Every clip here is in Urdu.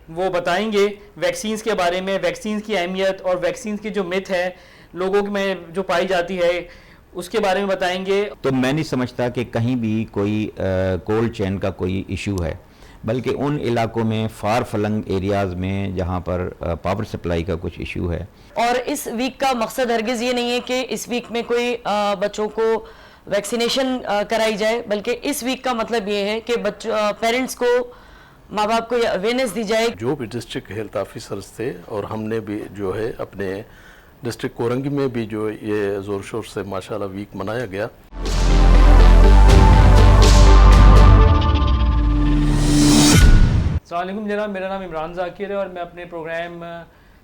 وہ بتائیں گے ویکسینز کے بارے میں، ویکسینز کی اہمیت اور ویکسینز کی جو مت ہے لوگوں میں جو پائی جاتی ہے اس کے بارے میں بتائیں گے۔ تو میں نہیں سمجھتا کہ کہیں بھی کوئی کولڈ چین کا کوئی ایشو ہے، بلکہ ان علاقوں میں فار فلنگ ایریاز میں جہاں پر پاور سپلائی کا کچھ ایشو ہے۔ اور اس ویک کا مقصد ہرگز یہ نہیں ہے کہ اس ویک میں کوئی بچوں کو ویکسینیشن کرائی جائے، بلکہ اس ویک کا مطلب یہ ہے کہ پیرنٹس کو، ماں باپ کو یہ اویئرنیس دی جائے۔ جو بھی ڈسٹرکٹ ہیلتھ آفیسرز تھے اور ہم نے بھی جو ہے اپنے ڈسٹرکٹ کورنگی میں بھی جو یہ زور شور سے ماشاءاللہ ویک منایا گیا۔ السلام علیکم جناب، میرا نام عمران ذاکر ہے اور میں اپنے programme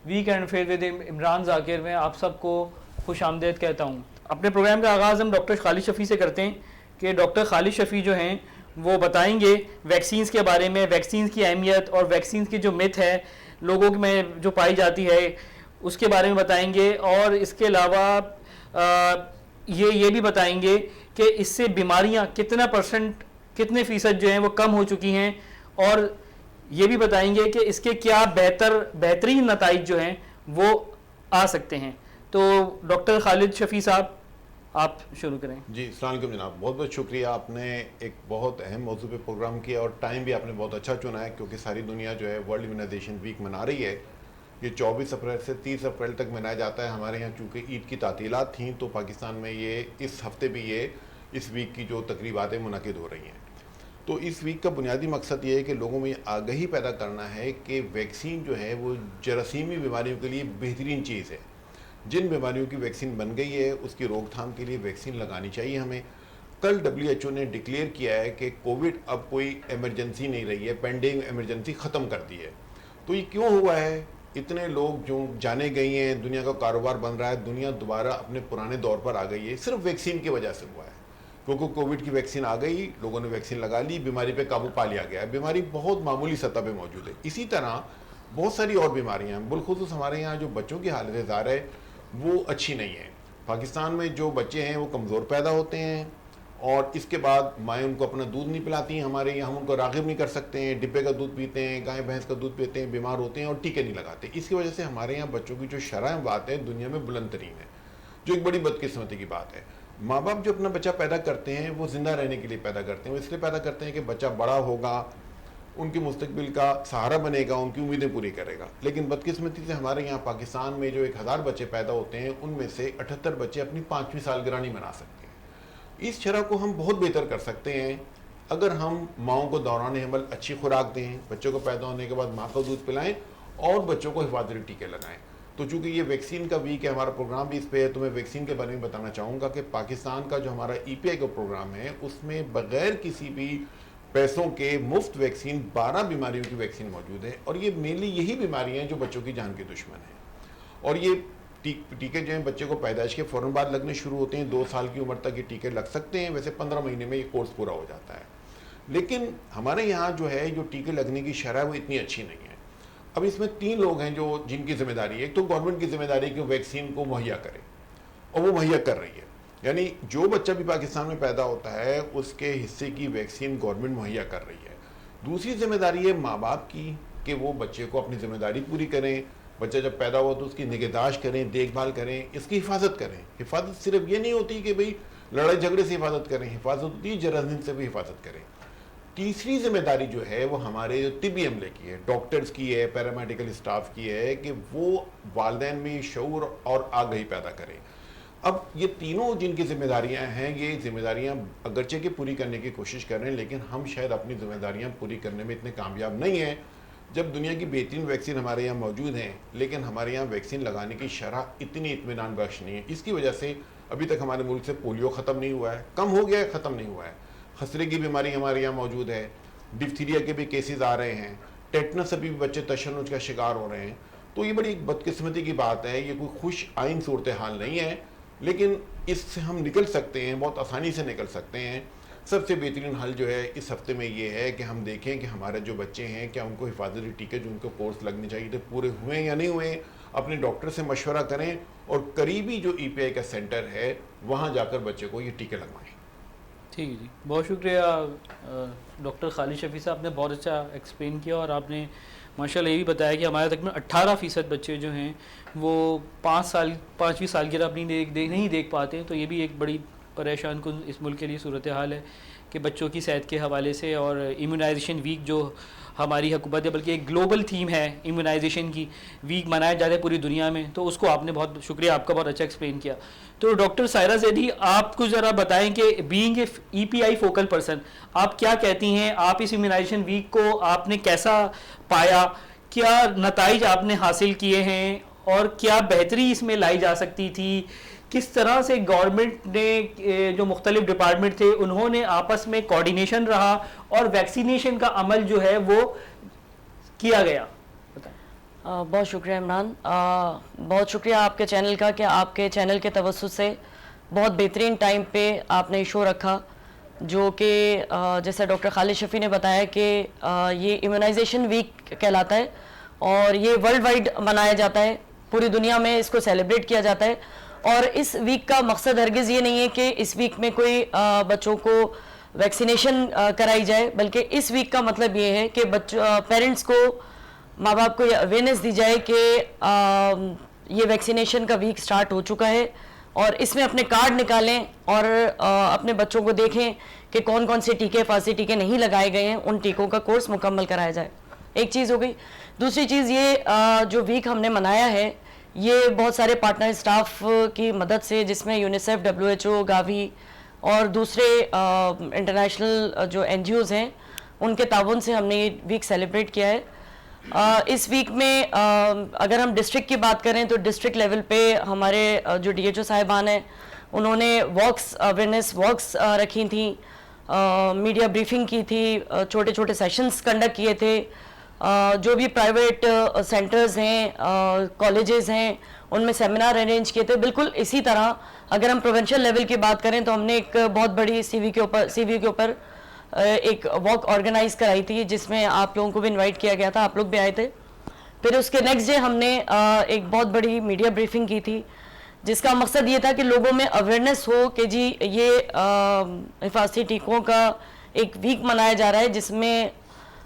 weekend affair with Imran Zakir میں آپ سب کو خوش آمدید کہتا ہوں۔ اپنے پروگرام کا آغاز ہم ڈاکٹر خالد شفیع سے کرتے ہیں کہ ڈاکٹر خالد شفیع جو ہیں وہ بتائیں گے ویکسینز کے بارے میں، ویکسینز کی اہمیت اور ویکسینز کی جو مت ہے لوگوں میں جو پائی جاتی ہے اس کے بارے میں بتائیں گے، اور اس کے علاوہ یہ بھی بتائیں گے کہ اس سے بیماریاں کتنے فیصد جو ہیں وہ کم ہو چکی ہیں، اور یہ بھی بتائیں گے کہ اس کے کیا بہترین نتائج جو ہیں وہ آ سکتے ہیں۔ تو ڈاکٹر خالد شفیع صاحب آپ شروع کریں۔ جی السلام علیکم جناب، بہت بہت شکریہ، آپ نے ایک بہت اہم موضوع پہ پروگرام کیا اور ٹائم بھی آپ نے بہت اچھا چنا ہے، کیونکہ ساری دنیا جو ہے ورلڈ امیونائزیشن ویک منا رہی ہے۔ یہ 24 اپریل سے 30 اپریل تک منایا جاتا ہے۔ ہمارے یہاں چونکہ عید کی تعطیلات تھیں تو پاکستان میں اس ہفتے بھی اس ویک کی جو تقریباتیں منعقد ہو رہی ہیں۔ تو اس ویک کا بنیادی مقصد یہ ہے کہ لوگوں میں آگہی پیدا کرنا ہے کہ ویکسین جو ہے وہ جراثیمی بیماریوں کے لیے بہترین چیز ہے۔ جن بیماریوں کی ویکسین بن گئی ہے اس کی روک تھام کے لیے ویکسین لگانی چاہیے ہمیں۔ کل WHO نے ڈکلیئر کیا ہے کہ کووڈ اب کوئی ایمرجنسی نہیں رہی ہے، پینڈنگ ایمرجنسی ختم کر دی ہے۔ تو یہ کیوں ہوا ہے؟ اتنے لوگ جو جانے گئی ہیں، دنیا کا کاروبار بن رہا ہے، دنیا دوبارہ اپنے پرانے دور پر آ گئی ہے، صرف ویکسین کی وجہ سے ہوا ہے۔ کیونکہ کووڈ کی ویکسین آ گئی، لوگوں نے ویکسین لگا لی، بیماری پہ قابو پا لیا گیا ہے۔ بیماری بہت معمولی سطح پہ موجود ہے۔ اسی طرح بہت ساری اور بیماریاں ہیں، بالخصوص ہمارے یہاں جو بچوں کی حالت ظاہر ہے وہ اچھی نہیں ہے۔ پاکستان میں جو بچے ہیں وہ کمزور پیدا ہوتے ہیں اور اس کے بعد مائیں ان کو اپنا دودھ نہیں پلاتی ہیں۔ ہمارے یہاں ہم ان کو راغب نہیں کر سکتے ہیں، ڈبے کا دودھ پیتے ہیں، گائے بھینس کا دودھ پیتے ہیں، بیمار ہوتے ہیں اور ٹیکے نہیں لگاتے۔ اس کی وجہ سے ہمارے یہاں بچوں کی جو شرح بات ہے دنیا میں بلند ترین ہے، جو ایک بڑی بدقسمتی کی بات ہے۔ ماں باپ جو اپنا بچہ پیدا کرتے ہیں وہ زندہ رہنے کے لیے پیدا کرتے ہیں، وہ اس لیے پیدا کرتے ہیں کہ بچہ بڑا ہوگا، ان کے مستقبل کا سہارا بنے گا، ان کی امیدیں پوری کرے گا۔ لیکن بدقسمتی سے ہمارے یہاں پاکستان میں جو 1000 بچے پیدا ہوتے ہیں ان میں سے 78 بچے اپنی 5ویں سالگرہ نہیں منا سکتے۔ اس شرح کو ہم بہت بہتر کر سکتے ہیں اگر ہم ماؤں کو دوران حمل اچھی خوراک دیں، بچوں کو پیدا ہونے کے بعد ماں کا دودھ پلائیں اور بچوں کو حفاظتی ٹیکے لگائیں۔ تو چونکہ یہ ویکسین کا ویک ہے، ہمارا پروگرام بھی اس پہ ہے، تو میں ویکسین کے بارے میں بتانا چاہوں گا کہ پاکستان کا جو ہمارا EPI کا پروگرام ہے اس میں بغیر کسی بھی پیسوں کے مفت ویکسین 12 بیماریوں کی ویکسین موجود ہے، اور یہ مینلی یہی بیماریاں ہیں جو بچوں کی جان کے دشمن ہیں۔ اور یہ ٹیکے جو ہیں بچے کو پیدائش کے فوراً بعد لگنے شروع ہوتے ہیں، 2 سال کی عمر تک یہ ٹیکے لگ سکتے ہیں، ویسے 15 مہینے میں یہ کورس پورا ہو جاتا ہے۔ لیکن ہمارے یہاں جو ہے جو ٹیکے لگنے کی شرح وہ اتنی اچھی نہیں ہے۔ اب اس میں 3 لوگ ہیں جن کی ذمہ داری ہے۔ ایک تو گورنمنٹ کی ذمہ داری ہے کہ وہ ویکسین کو مہیا کرے، اور وہ مہیا کر رہی ہے، یعنی جو بچہ بھی پاکستان میں پیدا ہوتا ہے اس کے حصے کی ویکسین گورنمنٹ مہیا کر رہی ہے۔ دوسری ذمہ داری ہے ماں باپ کی کہ وہ بچے کو اپنی ذمہ داری پوری کریں، بچہ جب پیدا ہوا تو اس کی نگہداشت کریں، دیکھ بھال کریں، اس کی حفاظت کریں۔ حفاظت صرف یہ نہیں ہوتی کہ بھئی لڑائی جھگڑے سے حفاظت کریں، حفاظت ہوتی ہے جراثیم سے بھی حفاظت کریں۔ تیسری ذمہ داری جو ہے وہ ہمارے طبی عملے کی ہے، ڈاکٹرز کی ہے، پیرامیڈیکل اسٹاف کی ہے کہ وہ والدین میں شعور اور آگہی پیدا کریں۔ اب یہ تینوں جن کی ذمہ داریاں ہیں، یہ ذمہ داریاں اگرچہ کہ پوری کرنے کی کوشش کر رہے ہیں، لیکن ہم شاید اپنی ذمہ داریاں پوری کرنے میں اتنے کامیاب نہیں ہیں۔ جب دنیا کی بہترین ویکسین ہمارے یہاں موجود ہیں، لیکن ہمارے یہاں ویکسین لگانے کی شرح اتنی اطمینان بخش نہیں ہے۔ اس کی وجہ سے ابھی تک ہمارے ملک سے پولیو ختم نہیں ہوا ہے، کم ہو گیا ہے، ختم نہیں ہوا ہے۔ خسرے کی بیماری ہمارے یہاں موجود ہے، ڈفتیریا کے بھی کیسز آ رہے ہیں، ٹیٹنس سے بھی بچے تشنج کا شکار ہو رہے ہیں۔ تو یہ بڑی بدقسمتی کی بات ہے، یہ کوئی خوش آئند صورتحال نہیں ہے، لیکن اس سے ہم نکل سکتے ہیں، بہت آسانی سے نکل سکتے ہیں۔ سب سے بہترین حل جو ہے اس ہفتے میں یہ ہے کہ ہم دیکھیں کہ ہمارے جو بچے ہیں کیا ان کو حفاظتی ٹیکے جو ان کو کورس لگنے چاہیے تھے پورے ہوئے یا نہیں ہوئے، اپنے ڈاکٹر سے مشورہ کریں اور قریبی جو EPI کا سینٹر ہے وہاں جا کر بچے کو یہ ٹیکے لگوائیں۔ ٹھیک ہے جی، بہت شکریہ ڈاکٹر خالد شفیع صاحب نے بہت اچھا ایکسپلین کیا، اور آپ نے ماشاءاللہ یہ بھی بتایا کہ ہمارے تقریباً 18% بچے جو ہیں وہ 5ویں سالگرہ اپنی نہیں دیکھ پاتے، تو یہ بھی ایک بڑی پریشان کن اس ملک کے لیے صورتحال ہے کہ بچوں کی صحت کے حوالے سے. اور ایمیونائزیشن ویک جو ہماری حکومت ہے، بلکہ ایک گلوبل تھیم ہے ایمیونائزیشن کی، ویک منایا جاتا ہے پوری دنیا میں، تو اس کو آپ نے بہت شکریہ آپ کا، بہت اچھا ایکسپلین کیا. تو ڈاکٹر سائرہ زیدی، آپ کچھ ذرا بتائیں کہ being a EPI focal person, آپ کیا کہتی ہیں؟ آپ اس ایمیونائزیشن ویک کو آپ نے کیسا پایا؟ کیا نتائج آپ نے حاصل کیے ہیں اور کیا بہتری اس میں لائی جا سکتی تھی؟ کس طرح سے گورنمنٹ نے جو مختلف ڈپارٹمنٹ تھے انہوں نے آپس میں کوارڈینیشن رہا اور ویکسینیشن کا عمل جو ہے وہ کیا گیا؟ بہت شکریہ عمران، بہت شکریہ آپ کے چینل کا کہ آپ کے چینل کے توسط سے بہت بہترین ٹائم پہ آپ نے شو رکھا، جو کہ جیسا ڈاکٹر خالد شفیع نے بتایا کہ یہ ایمیونائزیشن ویک کہلاتا ہے اور یہ ورلڈ وائڈ منایا جاتا ہے، پوری دنیا میں اس کو سیلیبریٹ کیا جاتا ہے. اور اس ویک کا مقصد ہرگز یہ نہیں ہے کہ اس ویک میں کوئی بچوں کو ویکسینیشن کرائی جائے، بلکہ اس ویک کا مطلب یہ ہے کہ پیرنٹس کو، ماں باپ کو یہ اویئرنیس دی جائے کہ یہ ویکسینیشن کا ویک سٹارٹ ہو چکا ہے، اور اس میں اپنے کارڈ نکالیں اور اپنے بچوں کو دیکھیں کہ کون کون سے ٹیکے، حفاظتی ٹیکے نہیں لگائے گئے ہیں، ان ٹیکوں کا کورس مکمل کرایا جائے. ایک چیز ہو گئی. دوسری چیز یہ جو ویک ہم نے منایا ہے یہ بہت سارے پارٹنر اسٹاف کی مدد سے، جس میں یونیسیف، WHO، گاوی اور دوسرے انٹرنیشنل جو NGOs ہیں ان کے تعاون سے ہم نے یہ ویک سیلیبریٹ کیا ہے. اس ویک میں اگر ہم ڈسٹرکٹ کی بات کریں تو ڈسٹرکٹ لیول پہ ہمارے جو DHO صاحبان ہیں انہوں نے اویئرنیس واکس رکھی تھیں، میڈیا بریفنگ کی تھی، چھوٹے چھوٹے سیشنز کنڈکٹ کیے تھے. جو بھی پرائیویٹ سینٹرز ہیں، کالجز ہیں، ان میں سیمینار ارینج کیے تھے. بالکل اسی طرح اگر ہم پروونشل لیول کی بات کریں تو ہم نے ایک بہت بڑی سی وی کے اوپر ایک واک آرگنائز کرائی تھی، جس میں آپ لوگوں کو بھی انوائٹ کیا گیا تھا، آپ لوگ بھی آئے تھے. پھر اس کے نیکسٹ ڈے ہم نے ایک بہت بڑی میڈیا بریفنگ کی تھی، جس کا مقصد یہ تھا کہ لوگوں میں اویئرنیس ہو کہ جی یہ حفاظتی ٹیکوں کا ایک ویک منایا جا رہا ہے، جس میں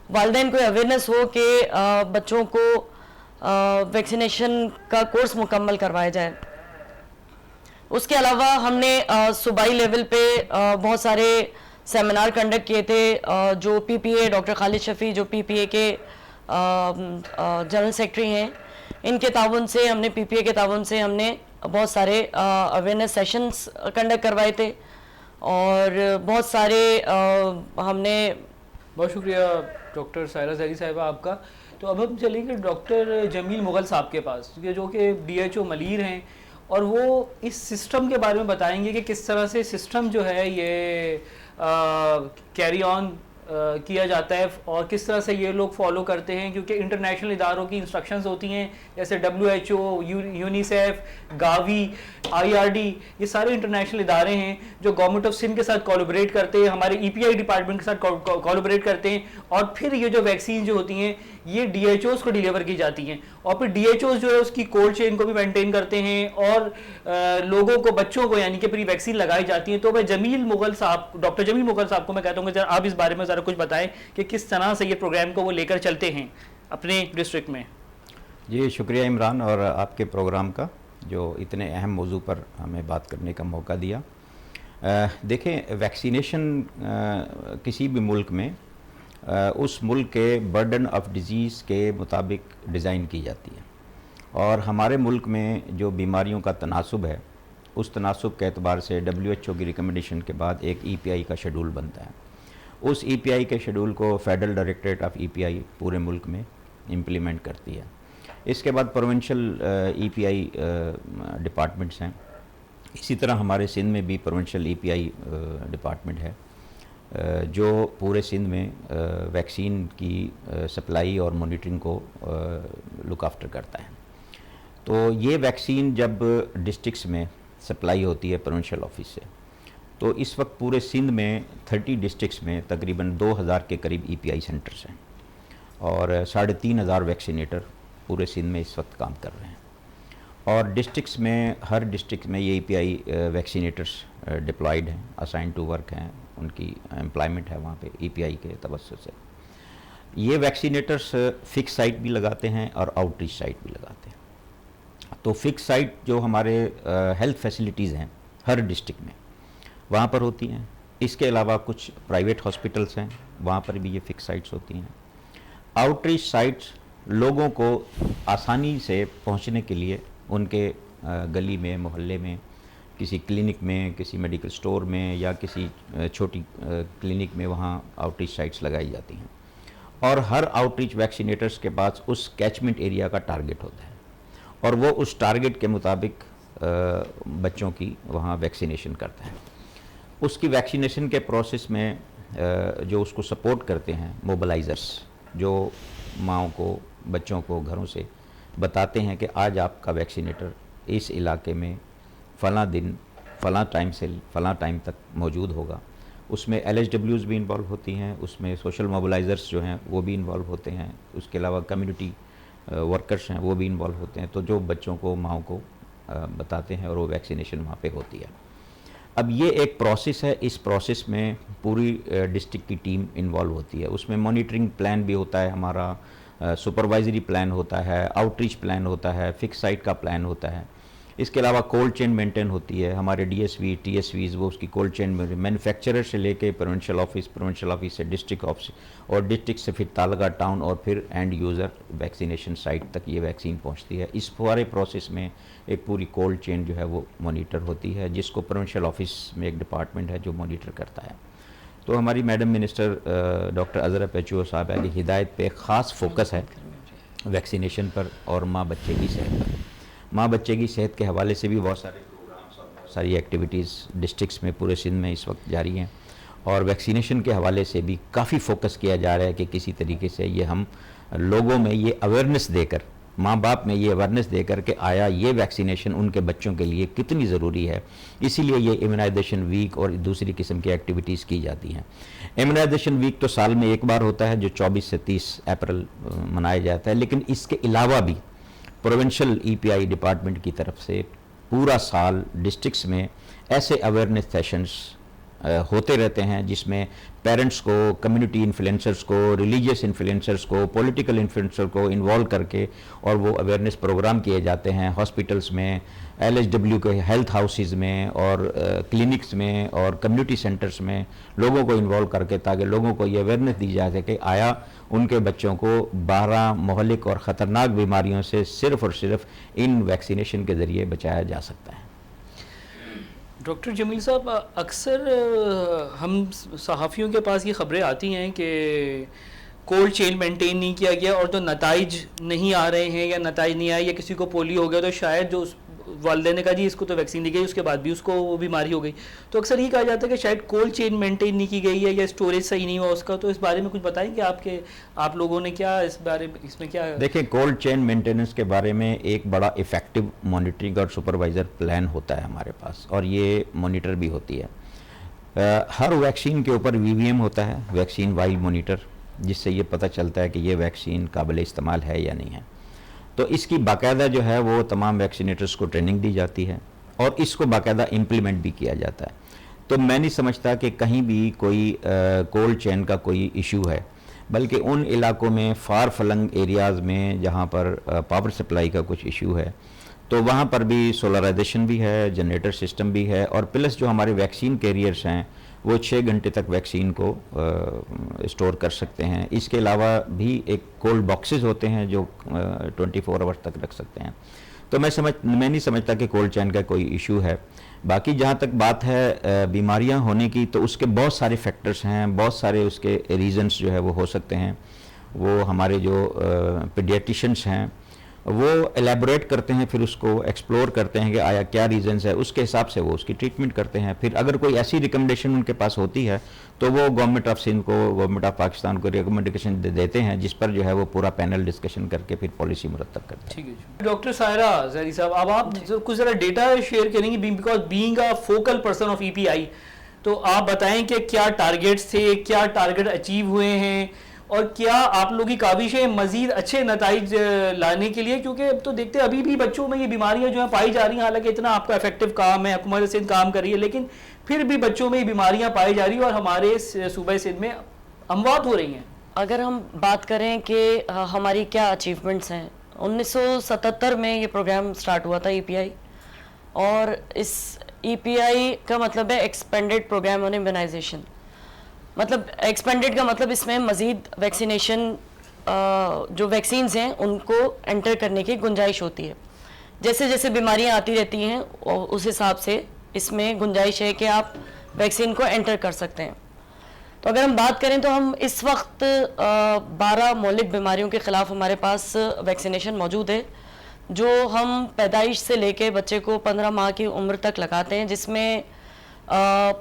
والدین کو اویئرنیس ہو کہ بچوں کو ویکسینیشن کا کورس مکمل کروایا جائے. اس کے علاوہ ہم نے صوبائی لیول پہ بہت سارے سیمینار کنڈکٹ کیے تھے. جو PPA ڈاکٹر خالد شفیع جو PPA کے جنرل سیکرٹری ہیں، ان کے تعاون سے ہم نے PPA کے تعاون سے ہم نے بہت سارے اویئرنیس سیشنز کنڈکٹ کروائے تھے، اور بہت سارے ہم نے. بہت شکریہ ڈاکٹر سائرہ زیدی صاحبہ آپ کا. تو اب ہم چلیں گے ڈاکٹر جمیل مغل صاحب کے پاس، جو کہ DHO ملیر ہیں، اور وہ اس سسٹم کے بارے میں بتائیں گے کہ کس طرح سے سسٹم جو ہے یہ کیری آن کیا جاتا ہے اور کس طرح سے یہ لوگ فالو کرتے ہیں، کیونکہ انٹرنیشنل اداروں کی انسٹرکشنز ہوتی ہیں جیسے WHO، یونیسیف، گاوی، IRD، یہ سارے انٹرنیشنل ادارے ہیں جو گورنمنٹ آف سندھ کے ساتھ کولیبریٹ کرتے ہیں، ہمارے EPI ڈپارٹمنٹ کے ساتھ کولیبریٹ کرتے ہیں، اور پھر یہ جو ویکسین جو ہوتی ہیں یہ DHOs کو ڈیلیور کی جاتی ہیں، اور پھر DHOs جو ہے اس کی کولڈ چین کو بھی مینٹین کرتے ہیں، اور لوگوں کو، بچوں کو یعنی کہ پھر ویکسین لگائی جاتی ہیں. تو میں جمیل مغل صاحب، ڈاکٹر جمیل مغل صاحب کو میں کہتا ہوں کہ آپ اس بارے میں ذرا کچھ بتائیں کہ کس طرح سے یہ پروگرام کو وہ لے کر چلتے ہیں اپنے ڈسٹرکٹ میں. جی شکریہ عمران اور آپ کے پروگرام کا، جو اتنے اہم موضوع پر ہمیں بات کرنے کا موقع دیا. دیکھیں، ویکسینیشن کسی بھی ملک میں اس ملک کے برڈن آف ڈیزیز کے مطابق ڈیزائن کی جاتی ہے، اور ہمارے ملک میں جو بیماریوں کا تناسب ہے اس تناسب کے اعتبار سے WHO کی ریکمنڈیشن کے بعد ایک EPI کا شیڈول بنتا ہے. اس EPI کے شیڈول کو فیڈرل ڈائریکٹریٹ آف EPI پورے ملک میں امپلیمنٹ کرتی ہے. اس کے بعد پروونشل EPI ڈپارٹمنٹس ہیں. اسی طرح ہمارے سندھ میں بھی پروونشل EPI ڈپارٹمنٹ ہے جو پورے سندھ میں ویکسین کی سپلائی اور مانیٹرنگ کو لک آفٹر کرتا ہے. تو یہ ویکسین جب ڈسٹرکٹس میں سپلائی ہوتی ہے پروونشل آفس سے، تو اس وقت پورے سندھ میں 30 ڈسٹرکٹس میں تقریباً 2000 کے قریب EPI سینٹرز ہیں، اور 3500 ویکسینیٹر پورے سندھ میں اس وقت کام کر رہے ہیں. اور ڈسٹرکس میں ہر ڈسٹرکٹ میں یہ EPI ویکسینیٹرس ڈپلائیڈ ہیں, اسائن ٹو ورک ہیں, ان کی امپلائمنٹ ہے وہاں پہ EPI کے توسط سے. یہ ویکسینیٹرس فکس سائٹ بھی لگاتے ہیں اور آؤٹ ریچ سائٹ بھی لگاتے ہیں. تو فکس سائٹ جو ہمارے ہیلتھ فیسلٹیز ہیں ہر ڈسٹرکٹ میں وہاں پر ہوتی ہیں. اس کے علاوہ کچھ پرائیویٹ ہاسپٹلس ہیں, وہاں پر بھی یہ فکس سائٹس ہوتی ہیں. آؤٹ ریچ سائٹس لوگوں کو آسانی سے پہنچنے کے لیے ان کے گلی میں, محلے میں, کسی کلینک میں, کسی میڈیکل سٹور میں یا کسی چھوٹی کلینک میں وہاں آؤٹ ریچ سائٹس لگائی جاتی ہیں. اور ہر آؤٹ ریچ ویکسینیٹرس کے پاس اس کیچمنٹ ایریا کا ٹارگٹ ہوتا ہے اور وہ اس ٹارگٹ کے مطابق بچوں کی وہاں ویکسینیشن کرتا ہے. اس کی ویکسینیشن کے پروسیس میں جو اس کو سپورٹ کرتے ہیں موبلائزرس, جو ماؤں کو, بچوں کو گھروں سے بتاتے ہیں کہ آج آپ کا ویکسینیٹر اس علاقے میں فلاں دن فلاں ٹائم سے فلاں ٹائم تک موجود ہوگا. اس میں LHWs بھی انوالو ہوتی ہیں, اس میں سوشل موبلائزرس جو ہیں وہ بھی انوالو ہوتے ہیں, اس کے علاوہ کمیونٹی ورکرس ہیں وہ بھی انوالو ہوتے ہیں. تو جو بچوں کو, ماؤں کو بتاتے ہیں اور وہ ویکسینیشن وہاں پہ ہوتی ہے. اب یہ ایک پروسیس ہے, اس پروسیس میں پوری ڈسٹرکٹ کی ٹیم انوالو ہوتی ہے. اس میں مانیٹرنگ پلان بھی ہوتا ہے ہمارا, سپروائزری پلان ہوتا ہے, آؤٹ ریچ پلان ہوتا ہے, فکس سائٹ کا پلان ہوتا ہے. اس کے علاوہ کولڈ چین مینٹین ہوتی ہے. ہمارے DSV TSVs وہ اس کی کولڈ چین میں مینوفیکچرر سے لے کے پروونشل آفس سے ڈسٹرکٹ آفس اور ڈسٹرکٹ سے پھر تعلقہ ٹاؤن اور پھر اینڈ یوزر ویکسینیشن سائٹ تک یہ ویکسین پہنچتی ہے. اس پورے پروسیس میں ایک پوری کولڈ چین جو ہے وہ مانیٹر ہوتی ہے, جس کو پروونشل آفس میں ایک ڈپارٹمنٹ ہے جو مانیٹر کرتا ہے. تو ہماری madam minister doctor Azhar PHO صاحب کی ہدایت پہ خاص فوکس ہے ویکسینیشن پر اور ماں بچے کی صحت پر. ماں بچے کی صحت کے حوالے سے بھی بہت سارے پروگرامس اور بہت ساری ایکٹیویٹیز ڈسٹرکٹس میں پورے سندھ میں اس وقت جاری ہیں. اور ویکسینیشن کے حوالے سے بھی کافی فوکس کیا جا رہا ہے کہ کسی طریقے سے یہ ہم لوگوں میں یہ اویئرنیس دے کر, ماں باپ میں یہ اویئرنیس دے کر کہ آیا یہ ویکسینیشن ان کے بچوں کے لیے کتنی ضروری ہے. اسی لیے یہ امیونائزیشن ویک اور دوسری قسم کی ایکٹیویٹیز کی جاتی ہیں. امیونائزیشن ویک تو سال میں ایک بار ہوتا ہے جو 24 سے 30 اپریل منایا جاتا ہے, لیکن اس کے علاوہ بھی پروونشل EPI ڈپارٹمنٹ کی طرف سے پورا سال ڈسٹرکٹس میں ایسے اویئرنیس سیشنز ہوتے رہتے ہیں جس میں پیرنٹس کو, کمیونٹی انفلوئنسرز کو, ریلیجیس انفلوئنسرز کو, پولیٹیکل انفلوئنسر کو انوالو کر کے اور وہ اویئرنیس پروگرام کیے جاتے ہیں ہاسپٹلس میں, LHW کے ہیلتھ ہاؤسز میں اور کلینکس میں اور کمیونٹی سینٹرز میں لوگوں کو انوالو کر کے, تاکہ لوگوں کو یہ اویئرنیس دی جائے کہ آیا ان کے بچوں کو 12 مہلک اور خطرناک بیماریوں سے صرف اور صرف ان ویکسینیشن کے ذریعے بچایا جا سکتا ہے. ڈاکٹر جمیل صاحب, اکثر ہم صحافیوں کے پاس یہ خبریں آتی ہیں کہ کولڈ چین مینٹین نہیں کیا گیا اور جو نتائج نہیں آ رہے ہیں یا نتائج نہیں آئے یا کسی کو پولیو ہو گیا تو شاید جو والدین نے کہا جی اس کو تو ویکسین دی گئی, اس کے بعد بھی اس کو وہ بیماری ہو گئی. تو اکثر یہ کہا جاتا ہے کہ شاید کولڈ چین مینٹین نہیں کی گئی ہے یا اسٹوریج صحیح نہیں ہوا اس کا. تو اس بارے میں کچھ بتائیں کہ آپ لوگوں نے کیا اس میں کیا دیکھیں, کولڈ چین مینٹیننس کے بارے میں ایک بڑا ایفیکٹو مانیٹرنگ اور سپروائزر پلان ہوتا ہے ہمارے پاس, اور یہ مانیٹر بھی ہوتی ہے. ہر ویکسین کے اوپر VVM ہوتا ہے, ویکسین وائل مانیٹر, جس سے یہ پتہ چلتا ہے کہ یہ ویکسین قابل استعمال ہے یا نہیں ہے. تو اس کی باقاعدہ جو ہے وہ تمام ویکسینیٹرز کو ٹریننگ دی جاتی ہے اور اس کو باقاعدہ امپلیمنٹ بھی کیا جاتا ہے. تو میں نہیں سمجھتا کہ کہیں بھی کوئی کولڈ چین کا کوئی ایشو ہے, بلکہ ان علاقوں میں فار فلنگ ایریاز میں جہاں پر پاور سپلائی کا کچھ ایشو ہے تو وہاں پر بھی سولرائزیشن بھی ہے, جنریٹر سسٹم بھی ہے, اور پلس جو ہمارے ویکسین کیریئرس ہیں وہ 6 گھنٹے تک ویکسین کو اسٹور کر سکتے ہیں. اس کے علاوہ بھی ایک کولڈ باکسز ہوتے ہیں جو 24 آورس تک رکھ سکتے ہیں. تو میں نہیں سمجھتا کہ کولڈ چین کا کوئی ایشو ہے. باقی جہاں تک بات ہے بیماریاں ہونے کی, تو اس کے بہت سارے فیکٹرز ہیں, بہت سارے اس کے ریزنز جو ہے وہ ہو سکتے ہیں. وہ ہمارے جو پیڈیاٹیشنس ہیں وہ ایلیبوریٹ کرتے ہیں, پھر اس کو ایکسپلور کرتے ہیں کہ آیا کیا ریزنز ہے, اس کے حساب سے وہ اس کی ٹریٹمنٹ کرتے ہیں. پھر اگر کوئی ایسی ریکمنڈیشن ان کے پاس ہوتی ہے تو وہ گورنمنٹ آف سندھ کو, گورنمنٹ آف پاکستان کو ریکمنڈیشن دیتے ہیں, جس پر جو ہے وہ پورا پینل ڈسکشن کر کے پھر پالیسی مرتب کرتے ہیں. ٹھیک ہے ڈاکٹر سائرہ زہری صاحب, اب آپ کچھ ذرا ڈیٹا شیئر کریں گے, because being a focal person of EPI, تو آپ بتائیں کہ کیا ٹارگیٹس تھے, کیا ٹارگیٹ اچیو ہوئے ہیں, اور کیا آپ لوگوں کی کاوشیں مزید اچھے نتائج لانے کے لیے، کیونکہ اب تو دیکھتے ابھی بھی بچوں میں یہ بیماریاں جو ہیں پائی جا رہی ہیں، حالانکہ اتنا آپ کا افیکٹو کام ہے، حکومت سندھ کام کر رہی ہے، لیکن پھر بھی بچوں میں یہ بیماریاں پائی جا رہی ہیں اور ہمارے صوبہ سندھ میں اموات ہو رہی ہیں. اگر ہم بات کریں کہ ہماری کیا اچیومنٹس ہیں، 1977 میں یہ پروگرام سٹارٹ ہوا تھا EPI، اور اس EPI کا مطلب ہے ایکسپینڈڈ پروگرام آن امیونائزیشن. مطلب ایکسپینڈڈ کا مطلب اس میں مزید ویکسینیشن جو ویکسینز ہیں ان کو انٹر کرنے کی گنجائش ہوتی ہے. جیسے جیسے بیماریاں آتی رہتی ہیں اس حساب سے اس میں گنجائش ہے کہ آپ ویکسین کو انٹر کر سکتے ہیں. تو اگر ہم بات کریں تو ہم اس وقت 12 مہلک بیماریوں کے خلاف ہمارے پاس ویکسینیشن موجود ہے، جو ہم پیدائش سے لے کے بچے کو 15 ماہ کی عمر تک لگاتے ہیں، جس میں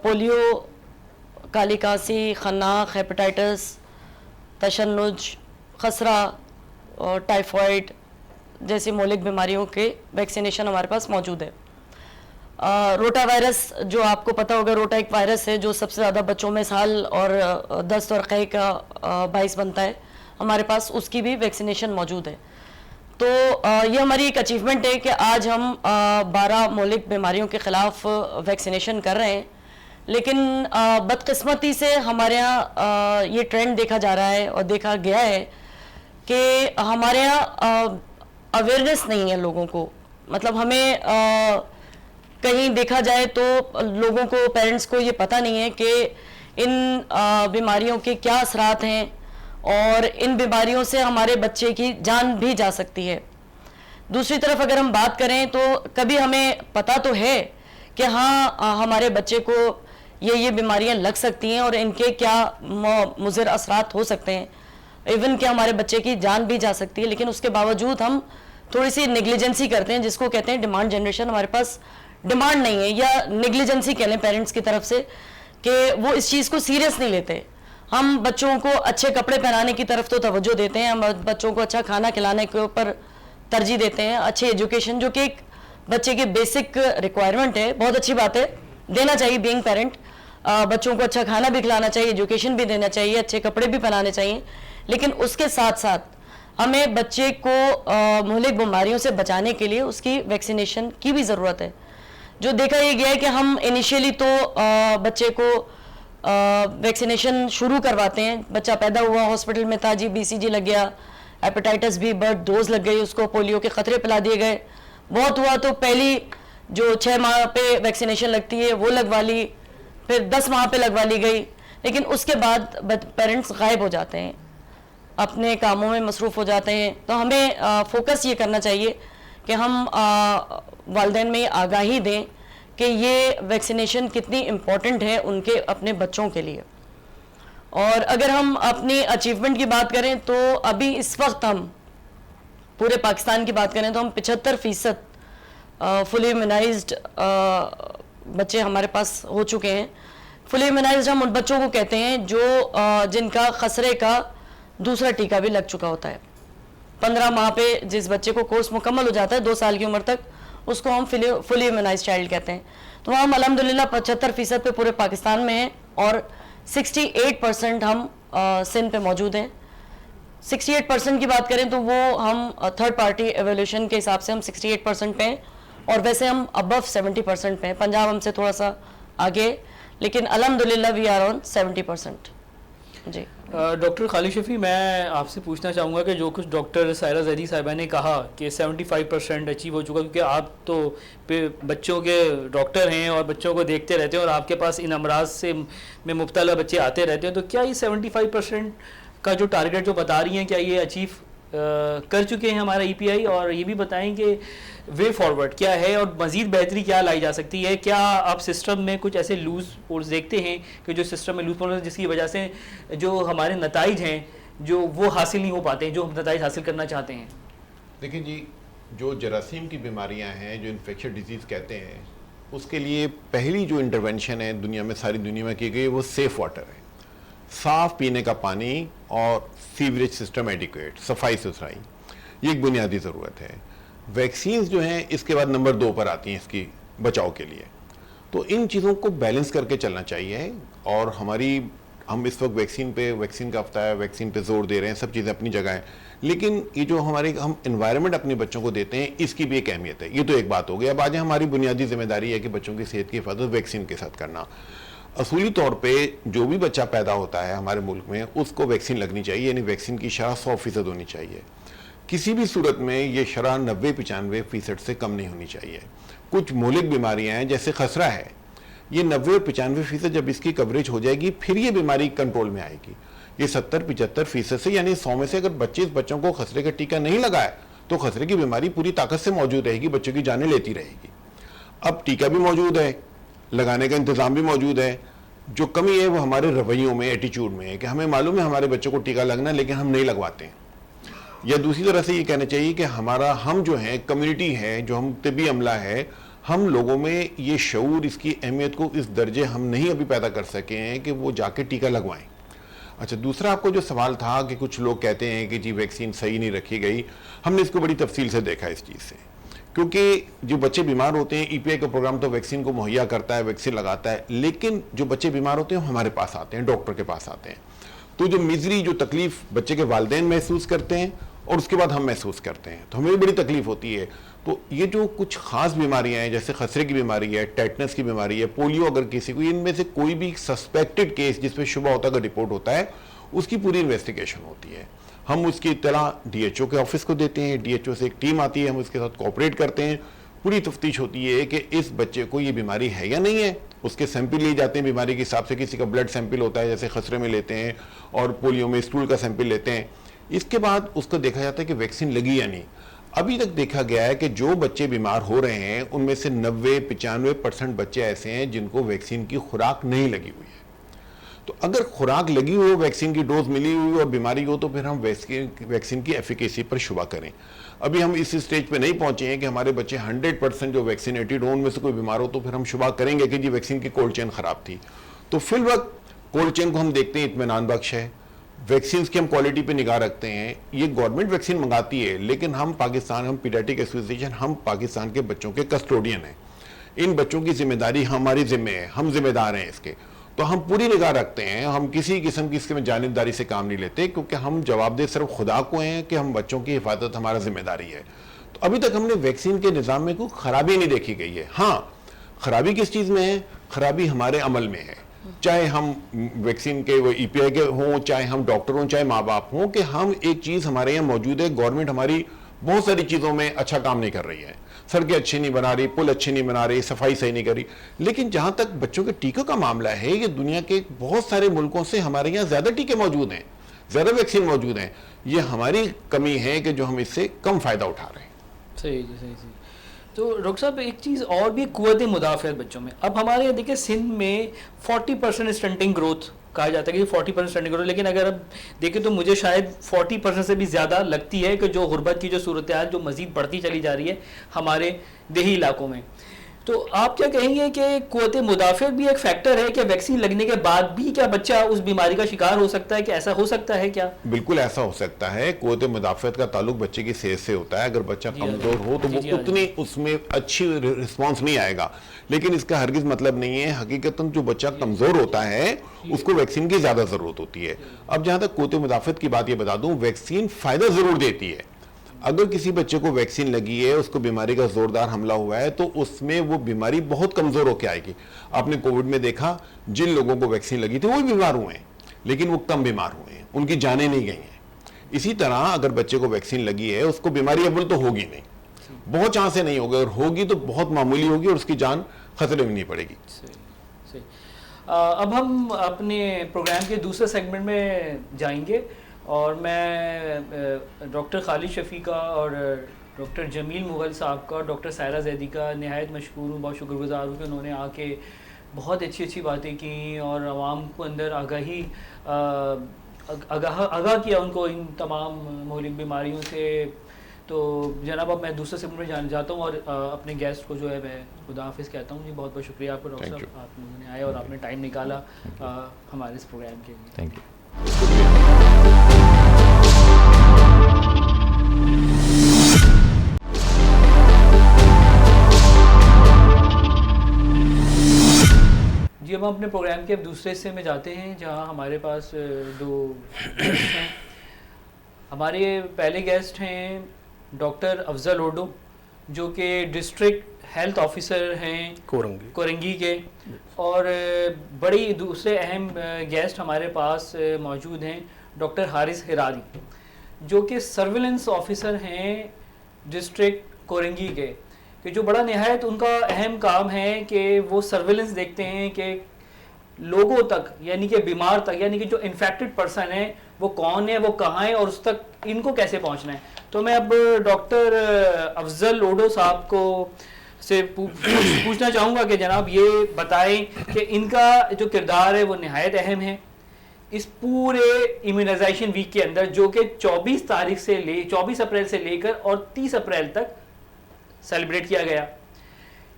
پولیو، کالی کانسی، خناق، ہیپاٹائٹس، تشنج، خسرہ اور ٹائیفائڈ جیسی مہلک بیماریوں کے ویکسینیشن ہمارے پاس موجود ہے. روٹا وائرس جو آپ کو پتہ ہوگا، روٹا ایک وائرس ہے جو سب سے زیادہ بچوں میں اسہال اور دست اور قے کا باعث بنتا ہے، ہمارے پاس اس کی بھی ویکسینیشن موجود ہے. تو یہ ہماری ایک اچیومنٹ ہے کہ آج ہم 12 مہلک بیماریوں کے خلاف ویکسینیشن کر رہے ہیں. لیکن بدقسمتی سے ہمارے یہاں یہ ٹرینڈ دیکھا جا رہا ہے اور دیکھا گیا ہے کہ ہمارے یہاں اویئرنیس نہیں ہے لوگوں کو. مطلب ہمیں کہیں دیکھا جائے تو لوگوں کو، پیرنٹس کو یہ پتہ نہیں ہے کہ ان بیماریوں کے کیا اثرات ہیں اور ان بیماریوں سے ہمارے بچے کی جان بھی جا سکتی ہے. دوسری طرف اگر ہم بات کریں تو کبھی ہمیں پتہ تو ہے کہ ہاں ہمارے بچے کو یہ بیماریاں لگ سکتی ہیں اور ان کے کیا مضر اثرات ہو سکتے ہیں، ایون کہ ہمارے بچے کی جان بھی جا سکتی ہے، لیکن اس کے باوجود ہم تھوڑی سی نیگلیجنسی کرتے ہیں، جس کو کہتے ہیں ڈیمانڈ جنریشن. ہمارے پاس ڈیمانڈ نہیں ہے، یا نیگلیجنسی کہہ لیں پیرنٹس کی طرف سے، کہ وہ اس چیز کو سیریس نہیں لیتے. ہم بچوں کو اچھے کپڑے پہنانے کی طرف تو توجہ دیتے ہیں، ہم بچوں کو اچھا کھانا کھلانے کے اوپر ترجیح دیتے ہیں، اچھی ایجوکیشن جو کہ ایک بچے کی بیسک ریکوائرمنٹ ہے، بہت اچھی بات ہے، دینا چاہیے. بینگ پیرنٹ بچوں کو اچھا کھانا بھی کھلانا چاہیے، ایجوکیشن بھی دینا چاہیے، اچھے کپڑے بھی پہنانے چاہیے. لیکن اس کے ساتھ ساتھ ہمیں بچے کو مہلک بیماریوں سے بچانے کے لیے اس کی ویکسینیشن کی بھی ضرورت ہے. جو دیکھا یہ گیا ہے کہ ہم انیشیلی تو بچے کو ویکسینیشن شروع کرواتے ہیں، بچہ پیدا ہوا ہاسپٹل میں تھا، جی BCG لگ گیا، ہیپاٹائٹس بھی برڈ ڈوز لگ گئی، اس کو پولیو کے قطرے پلا دیے گئے. بہت ہوا تو پہلی جو 6 ماہ پہ ویکسینیشن لگتی ہے وہ لگوا لی، پھر 10 ماہ پہ لگوا لی گئی. لیکن اس کے بعد پیرنٹس غائب ہو جاتے ہیں، اپنے کاموں میں مصروف ہو جاتے ہیں. تو ہمیں فوکس یہ کرنا چاہیے کہ ہم والدین میں یہ آگاہی دیں کہ یہ ویکسینیشن کتنی امپورٹنٹ ہے ان کے اپنے بچوں کے لیے. اور اگر ہم اپنی اچیومنٹ کی بات کریں تو ابھی اس وقت ہم پورے پاکستان کی بات کریں تو ہم 75% فلی امیونائزڈ بچے ہمارے پاس ہو چکے ہیں. فلی امیونائزڈ ہم ان بچوں کو کہتے ہیں جو جن کا خسرے کا دوسرا ٹیکہ بھی لگ چکا ہوتا ہے. 15 ماہ پہ جس بچے کو کورس مکمل ہو جاتا ہے 2 سال کی عمر تک، اس کو ہم فلی امیونائزڈ چائلڈ کہتے ہیں. تو ہم الحمدللہ 75% پہ پورے پاکستان میں ہیں، اور 68% ہم سندھ پہ موجود ہیں. 68% کی بات کریں تو وہ ہم تھرڈ پارٹی ایویلیوشن کے حساب سے ہم 68% پہ ہیں، اور ویسے ہم ابو 70% پہ ہیں. پنجاب ہم سے تھوڑا سا آگے، لیکن الحمدللہ we are on 70%. G doctor خالد شفیع، میں آپ سے پوچھنا چاہوں گا کہ جو کچھ ڈاکٹر سائرہ زہری صاحبہ نے کہا کہ 75% اچیو ہو چکا، کیونکہ آپ تو بچوں کے ڈاکٹر ہیں اور بچوں کو دیکھتے رہتے ہیں اور آپ کے پاس ان امراض سے میں مبتلا بچے آتے رہتے ہیں، تو کیا یہ 75% کا جو ٹارگیٹ جو بتا رہی ہیں کیا یہ اچیو کر چکے ہیں ہمارا EPI؟ اور یہ بھی بتائیں کہ وے فارورڈ کیا ہے اور مزید بہتری کیا لائی جا سکتی ہے؟ کیا آپ سسٹم میں کچھ ایسے لوز ہولز دیکھتے ہیں کہ جو سسٹم میں لوز ہولز جس کی وجہ سے جو ہمارے نتائج ہیں جو وہ حاصل نہیں ہو پاتے ہیں جو ہم نتائج حاصل کرنا چاہتے ہیں؟ دیکھیں جی، جو جراثیم کی بیماریاں ہیں، جو انفیکشن ڈیزیز کہتے ہیں، اس کے لیے پہلی جو انٹرونشن ہے دنیا میں، ساری دنیا میں کی گئی، وہ سیف واٹر ہے. صاف پینے کا پانی اور سیوریج سسٹم ایڈیکویٹ، صفائی ستھرائی، یہ ایک بنیادی ضرورت ہے. ویکسینز جو ہیں اس کے بعد نمبر 2 پر آتی ہیں اس کی بچاؤ کے لیے. تو ان چیزوں کو بیلنس کر کے چلنا چاہیے، اور ہماری ہم اس وقت ویکسین کا ہفتہ ہے, ویکسین پہ زور دے رہے ہیں, سب چیزیں اپنی جگہ ہیں, لیکن یہ جو ہم انوائرمنٹ اپنے بچوں کو دیتے ہیں اس کی بھی ایک اہمیت ہے. یہ تو ایک بات ہو گئی. اب آج ہماری بنیادی ذمہ داری ہے کہ بچوں کی صحت کی حفاظت ویکسین کے ساتھ کرنا. اصولی طور پہ جو بھی بچہ پیدا ہوتا ہے ہمارے ملک میں اس کو ویکسین لگنی چاہیے, یعنی ویکسین کی شرح 100% ہونی چاہیے. کسی بھی صورت میں یہ شرح 90-95% سے کم نہیں ہونی چاہیے. کچھ مہلک بیماریاں ہیں جیسے خسرہ ہے, یہ 90-95% جب اس کی کوریج ہو جائے گی پھر یہ بیماری کنٹرول میں آئے گی. یہ 70-75% سے یعنی 100 میں سے اگر 25 بچوں کو خسرے کا ٹیکہ نہیں لگا ہے تو خسرے کی بیماری پوری طاقت سے موجود رہے گی, بچوں کی جانیں لیتی رہے گی. اب ٹیکہ بھی موجود ہے, لگانے کا انتظام بھی موجود ہے. جو کمی ہے وہ ہمارے رویوں میں, ایٹیچیوڈ میں ہے کہ ہمیں معلوم ہے ہمارے بچوں کو ٹیکہ لگنا ہے لیکن ہم نہیں لگواتے ہیں. یا دوسری طرح سے یہ کہنا چاہیے کہ ہم جو ہیں کمیونٹی ہے, جو ہم طبی عملہ ہے, ہم لوگوں میں یہ شعور, اس کی اہمیت کو اس درجے ہم نہیں ابھی پیدا کر سکے ہیں کہ وہ جا کے ٹیکہ لگوائیں. اچھا, دوسرا آپ کو جو سوال تھا کہ کچھ لوگ کہتے ہیں کہ جی ویکسین صحیح نہیں رکھی گئی, ہم نے اس کو بڑی تفصیل سے دیکھا اس چیز سے, کیونکہ جو بچے بیمار ہوتے ہیں ای پی آئی کا پروگرام تو ویکسین کو مہیا کرتا ہے, ویکسین لگاتا ہے, لیکن جو بچے بیمار ہوتے ہیں وہ ہمارے پاس آتے ہیں, ڈاکٹر کے پاس آتے ہیں. تو جو میزری, جو تکلیف بچے کے والدین محسوس کرتے ہیں اور اس کے بعد ہم محسوس کرتے ہیں, تو ہمیں بڑی تکلیف ہوتی ہے. تو یہ جو کچھ خاص بیماریاں ہیں جیسے خسرے کی بیماری ہے, ٹیٹنس کی بیماری ہے, پولیو, اگر کسی کو ان میں سے کوئی بھی سسپیکٹڈ کیس جس پہ شبہ ہوتا ہے اگر رپورٹ ہوتا ہے اس کی پوری انویسٹیگیشن ہوتی ہے. ہم اس کی اطلاع ڈی ایچ او کے آفس کو دیتے ہیں, ڈی ایچ او سے ایک ٹیم آتی ہے, ہم اس کے ساتھ کوآپریٹ کرتے ہیں, پوری تفتیش ہوتی ہے کہ اس بچے کو یہ بیماری ہے یا نہیں ہے. اس کے سیمپل لیے جاتے ہیں بیماری کے حساب سے, کسی کا بلڈ سیمپل ہوتا ہے جیسے خسرے میں لیتے ہیں, اور پولیو میں اسٹول کا سیمپل لیتے ہیں. اس کے بعد اس کو دیکھا جاتا ہے کہ ویکسین لگی یا نہیں. ابھی تک دیکھا گیا ہے کہ جو بچے بیمار ہو رہے ہیں ان میں سے 90-95% بچے ایسے ہیں جن کو ویکسین کی خوراک نہیں لگی ہوئی ہے. تو اگر خوراک لگی ہوئی ہو, ویکسین کی ڈوز ملی ہوئی اور بیماری ہو, تو پھر ہم ویکسین کی ایفیکیسی پر شبہ کریں. ابھی ہم اس اسٹیج پہ نہیں پہنچے ہیں کہ ہمارے بچے 100% جو ویکسینیٹڈ ہوں ان میں سے کوئی بیمار ہو تو پھر ہم شبہ کریں گے کہ جی ویکسین کی کولڈ چین خراب تھی. تو فی الوقت کولڈ چین کو ہم دیکھتے ہیں اطمینان بخش ہے. ویکسینز کی ہم کوالٹی پہ نگاہ رکھتے ہیں. یہ گورنمنٹ ویکسین منگاتی ہے لیکن ہم پیڈیاٹرک ایسوسیشن, ہم پاکستان کے بچوں کے کسٹوڈین ہیں. ان بچوں کی ذمہ داری ہماری ذمہ ہے, ہم ذمہ دار ہیں اس کے. تو ہم پوری نگاہ رکھتے ہیں, ہم کسی قسم کی اس میں جانبداری سے کام نہیں لیتے, کیونکہ ہم جواب دہ صرف خدا کو ہیں کہ ہم بچوں کی حفاظت ہمارا ذمہ داری ہے. تو ابھی تک ہم نے ویکسین کے نظام میں کوئی خرابی نہیں دیکھی گئی ہے. ہاں, خرابی کس چیز میں ہے؟ خرابی ہمارے عمل میں ہے. چاہے ہم ویکسین کے وہ ای پی آئی کے ہوں, چاہے ہم ڈاکٹر ہوں, چاہے ماں باپ ہوں, کہ ہم ایک چیز ہمارے یہاں موجود ہے, گورنمنٹ ہماری بہت ساری چیزوں میں اچھا کام نہیں کر رہی ہے. سڑکیں اچھی نہیں بنا رہی, پل اچھے نہیں بنا رہی, صفائی صحیح نہیں کر رہی. لیکن جہاں تک بچوں کے ٹیکوں کا معاملہ ہے, یہ دنیا کے بہت سارے ملکوں سے ہمارے یہاں زیادہ ٹیکے موجود ہیں, زیادہ ویکسین موجود ہیں. یہ ہماری کمی ہے کہ جو ہم اس سے کم فائدہ اٹھا رہے ہیں. صحیح جی, صحیح. تو ڈاکٹر صاحب ایک چیز اور بھی, قوت مدافعت بچوں میں. اب ہمارے یہاں دیکھیں سندھ میں 40% اسٹنٹنگ گروتھ کہا جاتا ہے کہ 40% اسٹنٹنگ گروتھ, لیکن اگر اب دیکھیں تو مجھے شاید 40% سے بھی زیادہ لگتی ہے کہ جو غربت کی جو صورتحال جو مزید بڑھتی چلی جا رہی ہے ہمارے دیہی علاقوں میں. تو آپ کیا کہیں گے کہ قوت مدافعت بھی ایک فیکٹر ہے کہ ویکسین لگنے کے بعد بھی کیا بچہ اس بیماری کا شکار ہو سکتا ہے, کہ ایسا ہو سکتا ہے کیا؟ بالکل ایسا ہو سکتا ہے. قوت مدافعت کا تعلق بچے کی صحت سے ہوتا ہے. اگر بچہ کمزور ہو تو وہ اتنی اس میں اچھی رسپانس نہیں آئے گا, لیکن اس کا ہرگز مطلب نہیں ہے. حقیقتاً جو بچہ کمزور ہوتا ہے اس کو ویکسین کی زیادہ ضرورت ہوتی ہے. اب جہاں تک قوت مدافعت کی بات یہ بتا دوں, ویکسین فائدہ ضرور دیتی ہے. اگر کسی بچے کو ویکسین لگی ہے, اس کو بیماری کا زوردار حملہ ہوا ہے, تو اس میں وہ بیماری بہت کمزور ہو کے آئے گی. آپ نے کووڈ میں دیکھا جن لوگوں کو ویکسین لگی تھی وہ بیمار ہوئے ہیں, لیکن وہ کم بیمار ہوئے ہیں, ان کی جانیں نہیں گئی ہیں. اسی طرح اگر بچے کو ویکسین لگی ہے, اس کو بیماری اول تو ہوگی نہیں, بہت چانس سے نہیں ہوگی, اور ہوگی تو بہت معمولی ہوگی اور اس کی جان خطرے میں نہیں پڑے گی. اب ہم اپنے پروگرام کے دوسرے سیگمنٹ میں جائیں گے, اور میں ڈاکٹر خالد شفیع کا اور ڈاکٹر جمیل مغل صاحب کا, ڈاکٹر سائرہ زیدی کا نہایت مشکور ہوں, بہت شکر گزار ہوں کہ انہوں نے آ کے بہت اچھی اچھی باتیں کی اور عوام کو اندر آگاہ کیا ان کو ان تمام مہلک بیماریوں سے. تو جناب اب میں دوسرے سیگمنٹ میں جانا چاہتا ہوں اور اپنے گیسٹ کو جو ہے میں خدا حافظ کہتا ہوں. جی بہت بہت شکریہ آپ کو ڈاکٹر صاحب, آپ نے آئے اور آپ نے ٹائم نکالا ہمارے اس پروگرام کے لیے. Thank you. جی ہم اپنے پروگرام کے اب دوسرے حصے میں جاتے ہیں جہاں ہمارے پاس 2 گیسٹ ہیں. ہمارے پہلے گیسٹ ہیں ڈاکٹر افضل اوڈو جو کہ ڈسٹرکٹ ہیلتھ آفیسر ہیں کورنگی کے, اور بڑی دوسرے اہم گیسٹ ہمارے پاس موجود ہیں ڈاکٹر حارث ہراری جو کہ سرویلنس آفیسر ہیں ڈسٹرکٹ کورنگی کے, کہ جو بڑا نہایت ان کا اہم کام ہے کہ وہ سرویلنس دیکھتے ہیں کہ لوگوں تک, یعنی کہ بیمار تک, یعنی کہ جو انفیکٹڈ پرسن ہے وہ کون ہے, وہ کہاں ہے, اور اس تک ان کو کیسے پہنچنا ہے. تو میں اب ڈاکٹر افضل اوڈو صاحب کو سے پوچھنا چاہوں گا کہ جناب یہ بتائیں کہ ان کا جو کردار ہے وہ نہایت اہم ہے اس پورے امیونائزیشن ویک کے اندر, جو کہ 24 اپریل سے لے کر اور 30 اپریل تک سیلیبریٹ کیا گیا,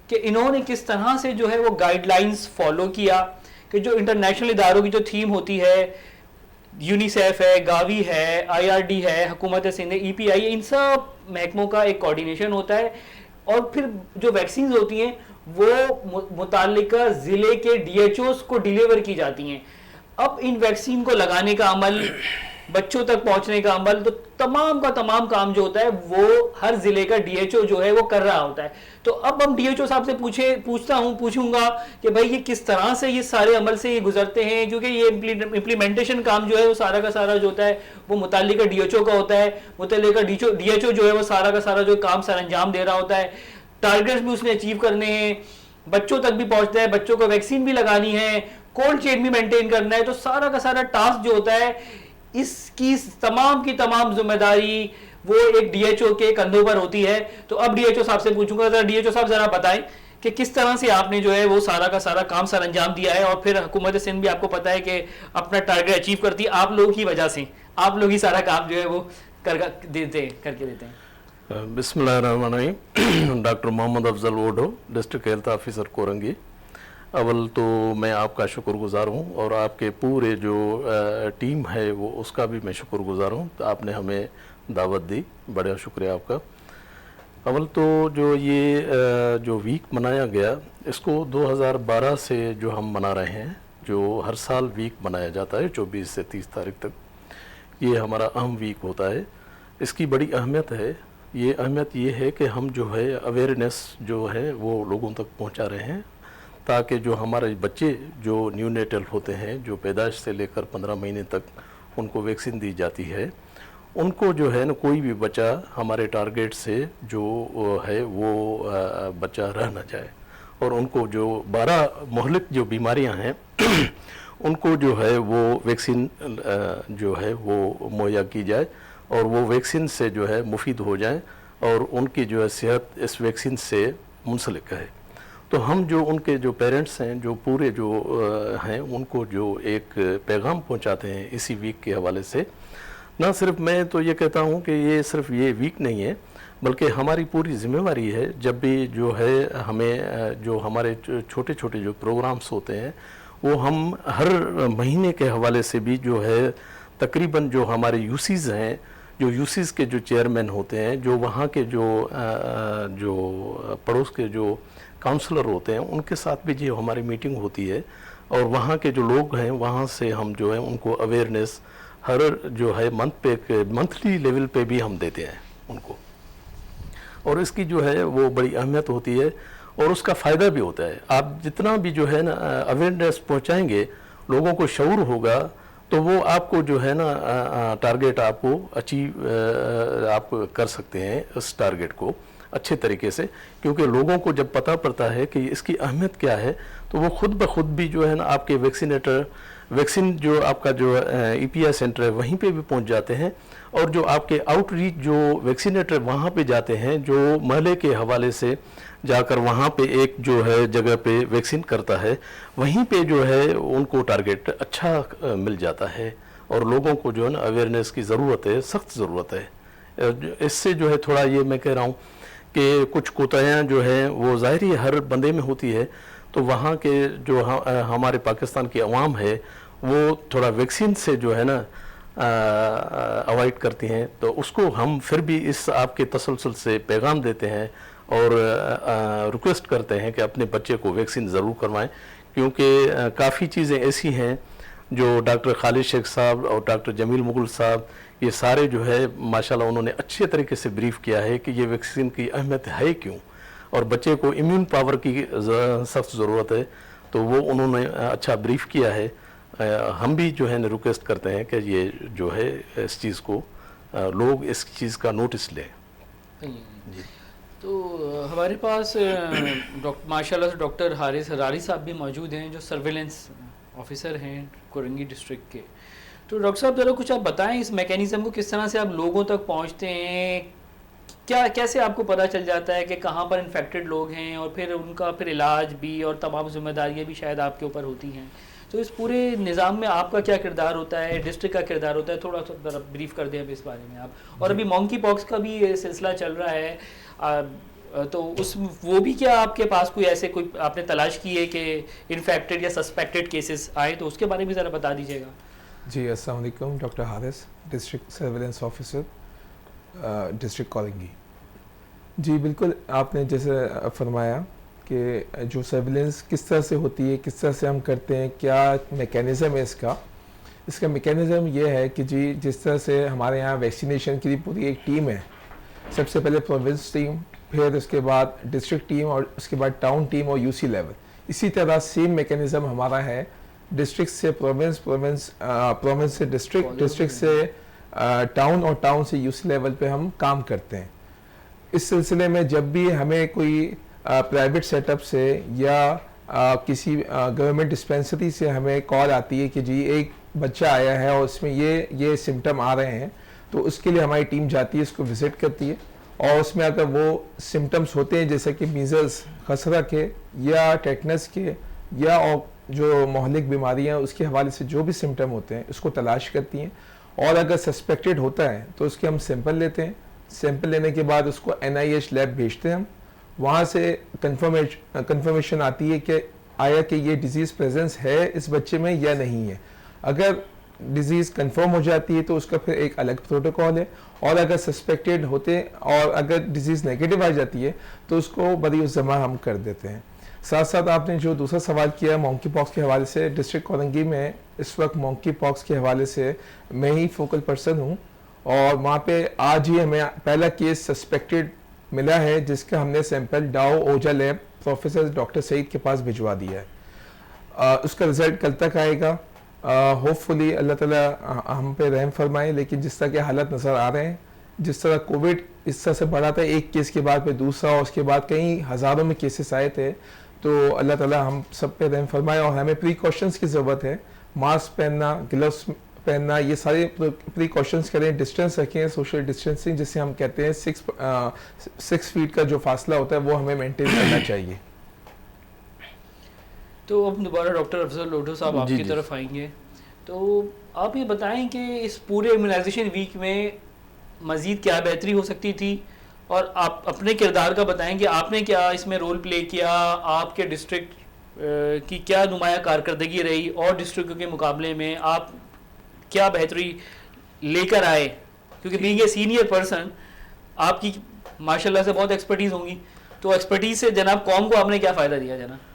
کہ انہوں نے کس طرح سے جو ہے وہ گائیڈ لائنز فالو کیا, کہ جو انٹرنیشنل اداروں کی جو تھیم ہوتی ہے, یونیسیف ہے, گاوی ہے, IRD ہے, حکومت سندھ, EPI, ان سب محکموں کا ایک کوارڈینیشن ہوتا ہے, اور پھر جو ویکسینز ہوتی ہیں وہ متعلقہ ضلع کے DHOs کو ڈیلیور کی جاتی ہیں. اب ان ویکسین کو لگانے کا عمل, بچوں تک پہنچنے کا عمل, تو تمام کا تمام کام جو ہوتا ہے وہ ہر ضلع کا DHO جو ہے وہ کر رہا ہوتا ہے. تو اب ہم DHO صاحب سے پوچھوں گا کہ بھائی یہ کس طرح سے یہ سارے عمل سے یہ گزرتے ہیں, کیونکہ یہ امپلیمنٹیشن کام جو ہے وہ سارا کا سارا جو ہوتا ہے وہ متعلقہ DHO کا ہوتا ہے, متعلقہ DHO جو ہے وہ سارا کا سارا جو کام سر انجام دے رہا ہوتا ہے, ٹارگیٹس بھی اس نے اچیو کرنے ہیں, بچوں تک بھی پہنچتا ہے, بچوں کو ویکسین بھی لگانی ہے, کولڈ چین بھی مینٹین کرنا ہے, تو سارا کا سارا ٹاسک جو ہوتا ہے اس کی تمام کی تمام ذمہ داری وہ ایک DHO کے کندھوں پر ہوتی ہے. تو اب DHO صاحب سے پوچھوں گا, DHO صاحب ذرا بتائیں کہ کس طرح سے آپ نے جو ہے وہ سارا کا سارا کام سر انجام دیا ہے, اور پھر حکومت سندھ بھی آپ کو پتہ ہے کہ اپنا ٹارگیٹ اچیو کرتی ہے آپ لوگوں کی وجہ سے, آپ لوگ ہی سارا کام جو ہے وہ کر کے دیتے ہیں. بسم اللہ الرحمن الرحیم. Doctor Muhammad Afzal Odho, district health officer Korangi. اول تو میں آپ کا شکر گزار ہوں, اور آپ کے پورے جو ٹیم ہے وہ اس کا بھی میں شکر گزار ہوں. تو آپ نے ہمیں دعوت دی, بڑا شکریہ آپ کا. اول تو جو یہ جو ویک منایا گیا اس کو 2012 سے جو ہم منا رہے ہیں, جو ہر سال ویک منایا جاتا ہے 24 سے 30 تاریخ تک, یہ ہمارا اہم ویک ہوتا ہے. اس کی بڑی اہمیت ہے. اہمیت یہ ہے کہ ہم جو ہے اویئرنیس جو ہے وہ لوگوں تک پہنچا رہے ہیں, تاکہ جو ہمارے بچے جو نیو نیٹل ہوتے ہیں, جو پیدائش سے لے کر 15 مہینے تک ان کو ویکسین دی جاتی ہے, ان کو جو ہے نا کوئی بھی بچہ ہمارے ٹارگیٹ سے جو ہے وہ بچہ رہ نہ جائے, اور ان کو جو 12 مہلک جو بیماریاں ہیں ان کو جو ہے وہ ویکسین جو ہے وہ مہیا کی جائے, اور وہ ویکسین سے جو ہے مفید ہو جائیں, اور ان کی جو ہے صحت اس ویکسین سے منسلک ہے. تو ہم جو ان کے جو پیرنٹس ہیں, جو پورے جو ہیں, ان کو جو ایک پیغام پہنچاتے ہیں اسی ویک کے حوالے سے. نہ صرف میں تو یہ کہتا ہوں کہ یہ صرف یہ ویک نہیں ہے, بلکہ ہماری پوری ذمہ داری ہے جب بھی جو ہے ہمیں جو ہمارے چھوٹے چھوٹے جو پروگرامز ہوتے ہیں وہ ہم ہر مہینے کے حوالے سے بھی جو ہے تقریباً جو ہمارے یوسیز ہیں, جو یوسیز کے جو چیئرمین ہوتے ہیں, جو وہاں کے جو پڑوس کے جو کاؤنسلر ہوتے ہیں, ان کے ساتھ بھی جو ہماری میٹنگ ہوتی ہے, اور وہاں کے جو لوگ ہیں وہاں سے ہم جو ہے ان کو اویئرنیس ہر جو ہے منتھلی لیول پہ بھی ہم دیتے ہیں ان کو. اور اس کی جو ہے وہ بڑی اہمیت ہوتی ہے, اور اس کا فائدہ بھی ہوتا ہے. آپ جتنا بھی جو ہے نا اویئرنیس پہنچائیں گے, لوگوں کو شعور ہوگا, تو وہ آپ کو جو ہے نا ٹارگیٹ آپ کو اچیو آپ کر سکتے ہیں اس ٹارگیٹ کو اچھے طریقے سے. کیونکہ لوگوں کو جب پتہ پڑتا ہے کہ اس کی اہمیت کیا ہے, تو وہ خود بخود بھی جو ہے نا آپ کے ویکسین جو آپ کا جو EPI سینٹر ہے وہیں پہ بھی پہنچ جاتے ہیں, اور جو آپ کے آؤٹ ریچ جو ویکسینیٹر وہاں پہ جاتے ہیں, جو محلے کے حوالے سے جا کر وہاں پہ ایک جو ہے جگہ پہ ویکسین کرتا ہے, وہیں پہ جو ہے ان کو ٹارگیٹ اچھا مل جاتا ہے. اور لوگوں کو جو ہے نا اویئرنیس کی ضرورت ہے, سخت ضرورت ہے. اس سے جو ہے تھوڑا یہ میں کہہ رہا ہوں کہ کچھ کوتاہیاں جو ہیں وہ ظاہری ہر بندے میں ہوتی ہے, تو وہاں کے جو ہمارے پاکستان کی عوام ہے وہ تھوڑا ویکسین سے جو ہے نا اوائڈ کرتی ہیں. تو اس کو ہم پھر بھی اس آپ کے تسلسل سے پیغام دیتے ہیں اور ریکویسٹ کرتے ہیں کہ اپنے بچے کو ویکسین ضرور کروائیں, کیونکہ کافی چیزیں ایسی ہیں جو ڈاکٹر خالد شیخ صاحب اور ڈاکٹر جمیل مغل صاحب یہ سارے جو ہے ماشاءاللہ انہوں نے اچھے طریقے سے بریف کیا ہے کہ یہ ویکسین کی اہمیت ہے کیوں، اور بچے کو امیون پاور کی سخت ضرورت ہے، تو وہ انہوں نے اچھا بریف کیا ہے۔ ہم بھی جو ہے ریکویسٹ کرتے ہیں کہ یہ جو ہے اس چیز کو لوگ اس چیز کا نوٹس لیں۔ جی تو ہمارے پاس ماشاء اللہ سے ڈاکٹر حارث حراری صاحب بھی موجود ہیں جو سرویلنس آفیسر ہیں کورنگی ڈسٹرکٹ کے۔ تو ڈاکٹر صاحب ذرا کچھ آپ بتائیں اس میکینزم کو، کس طرح سے آپ لوگوں تک پہنچتے ہیں، کیسے آپ کو پتہ چل جاتا ہے کہ کہاں پر انفیکٹڈ لوگ ہیں، اور پھر ان کا پھر علاج بھی اور تمام ذمہ داریاں بھی شاید آپ کے اوپر ہوتی ہیں، تو اس پورے نظام میں آپ کا کیا کردار ہوتا ہے، ڈسٹرکٹ کا کردار ہوتا ہے، تھوڑا سا ذرا بریف کر دیں اب اس بارے میں آپ۔ اور ابھی مونکی پاکس کا بھی یہ سلسلہ چل رہا ہے، تو وہ بھی کیا آپ کے پاس کوئی ایسے کوئی آپ نے تلاش کی ہے کہ انفیکٹڈ یا سسپیکٹڈ کیسز آئے، تو اس کے بارے میں ذرا بتا دیجیے گا۔ جی السلام علیکم، doctor Haris, district surveillance officer district Korangi. جی بالکل، آپ نے جیسے فرمایا کہ جو سرویلنس کس طرح سے ہوتی ہے، کس طرح سے ہم کرتے ہیں، کیا میکینزم ہے اس کا میکینزم یہ ہے کہ جی جس طرح سے ہمارے یہاں ویکسینیشن کی پوری ایک ٹیم ہے، سب سے پہلے پروونس ٹیم، پھر اس کے بعد ڈسٹرکٹ ٹیم، اور اس کے بعد ٹاؤن ٹیم اور یو سی لیول۔ اسی طرح سیم میکینزم ہمارا ہے، ڈسٹرکٹ سے پروونس، پروونس سے ڈسٹرکٹ، ڈسٹرکٹ سے ٹاؤن، اور ٹاؤن سے یو سی لیول پہ ہم کام کرتے ہیں۔ اس سلسلے میں جب بھی ہمیں کوئی پرائیویٹ سیٹ اپ سے یا کسی گورنمنٹ ڈسپینسری سے ہمیں کال آتی ہے کہ جی ایک بچہ آیا ہے اور اس میں یہ سمٹم آ رہے ہیں، تو اس کے لیے ہماری ٹیم جاتی ہے، اس کو وزٹ کرتی ہے، اور اس میں اگر وہ سمٹمز ہوتے ہیں جیسے کہ میزلز، خسرہ کے یا ٹیٹنس کے یا جو مہلک بیماریاں اس کے حوالے سے جو بھی سمٹم ہوتے ہیں اس کو تلاش کرتی ہیں، اور اگر سسپیکٹڈ ہوتا ہے تو اس کے ہم سیمپل لیتے ہیں، سیمپل لینے کے بعد اس کو NIH لیب بھیجتے ہیں ہم، وہاں سے کنفرمیشن آتی ہے کہ آیا کہ یہ ڈیزیز پریزنس ہے اس بچے میں یا نہیں ہے۔ اگر ڈیزیز کنفرم ہو جاتی ہے تو اس کا پھر ایک الگ پروٹوکول ہے، اور اگر سسپیکٹڈ ہوتے اور اگر ڈیزیز نیگیٹو آ جاتی ہے تو اس کو بری الزمہ ہم کر دیتے ہیں۔ ساتھ ساتھ آپ نے جو دوسرا سوال کیا مونکی پاکس کے حوالے سے، ڈسٹرکٹ کولنگی میں اس وقت مونکی پاکس کے حوالے سے میں ہی فوکل پرسن ہوں، اور وہاں پہ آج ہی ہمیں پہلا کیس سسپیکٹڈ ملا ہے جس کا ہم نے سیمپل ڈاؤ اوجا لیب پروفیسر ڈاکٹر سعید کے پاس بھجوا دیا ہے۔ اس کا رزلٹ کل تک آئے گا، ہوپ فلی اللہ تعالیٰ ہم پہ رحم فرمائے، لیکن جس طرح کے حالات نظر آ رہے ہیں، جس طرح کووڈ اس طرح سے بڑھا تھا، ایک کیس کے بعد پہ دوسرا، اور اس کے بعد کئی ہزاروں میں کیسز آئے تھے، تو اللہ تعالیٰ ہم سب پہ رحم فرمائے، اور ہمیں پریکاشنز کی ضرورت ہے، ماسک پہننا، گلوز پہننا، یہ سارے پریکاشنز کریں، ڈسٹینس رکھیں، سوشل ڈسٹینسنگ جسے ہم کہتے ہیں، 6 فیٹ کا جو فاصلہ ہوتا ہے وہ ہمیں مینٹین کرنا چاہیے۔ تو اب دوبارہ ڈاکٹر افضل لوڈھو صاحب آپ کی طرف آئیں گے، تو آپ یہ بتائیں کہ اس پورے امیونائزیشن ویک میں مزید کیا بہتری ہو سکتی تھی، اور آپ اپنے کردار کا بتائیں کہ آپ نے کیا اس میں رول پلے کیا، آپ کے ڈسٹرکٹ کی کیا نمایاں کارکردگی رہی، اور ڈسٹرکٹوں کے مقابلے میں آپ کیا بہتری لے کر آئے، کیونکہ بینگ اے سینئر پرسن آپ کی ماشاءاللہ سے بہت ایکسپرٹیز ہوں گی، تو ایکسپرٹیز سے جناب قوم کو آپ نے کیا فائدہ دیا جناب؟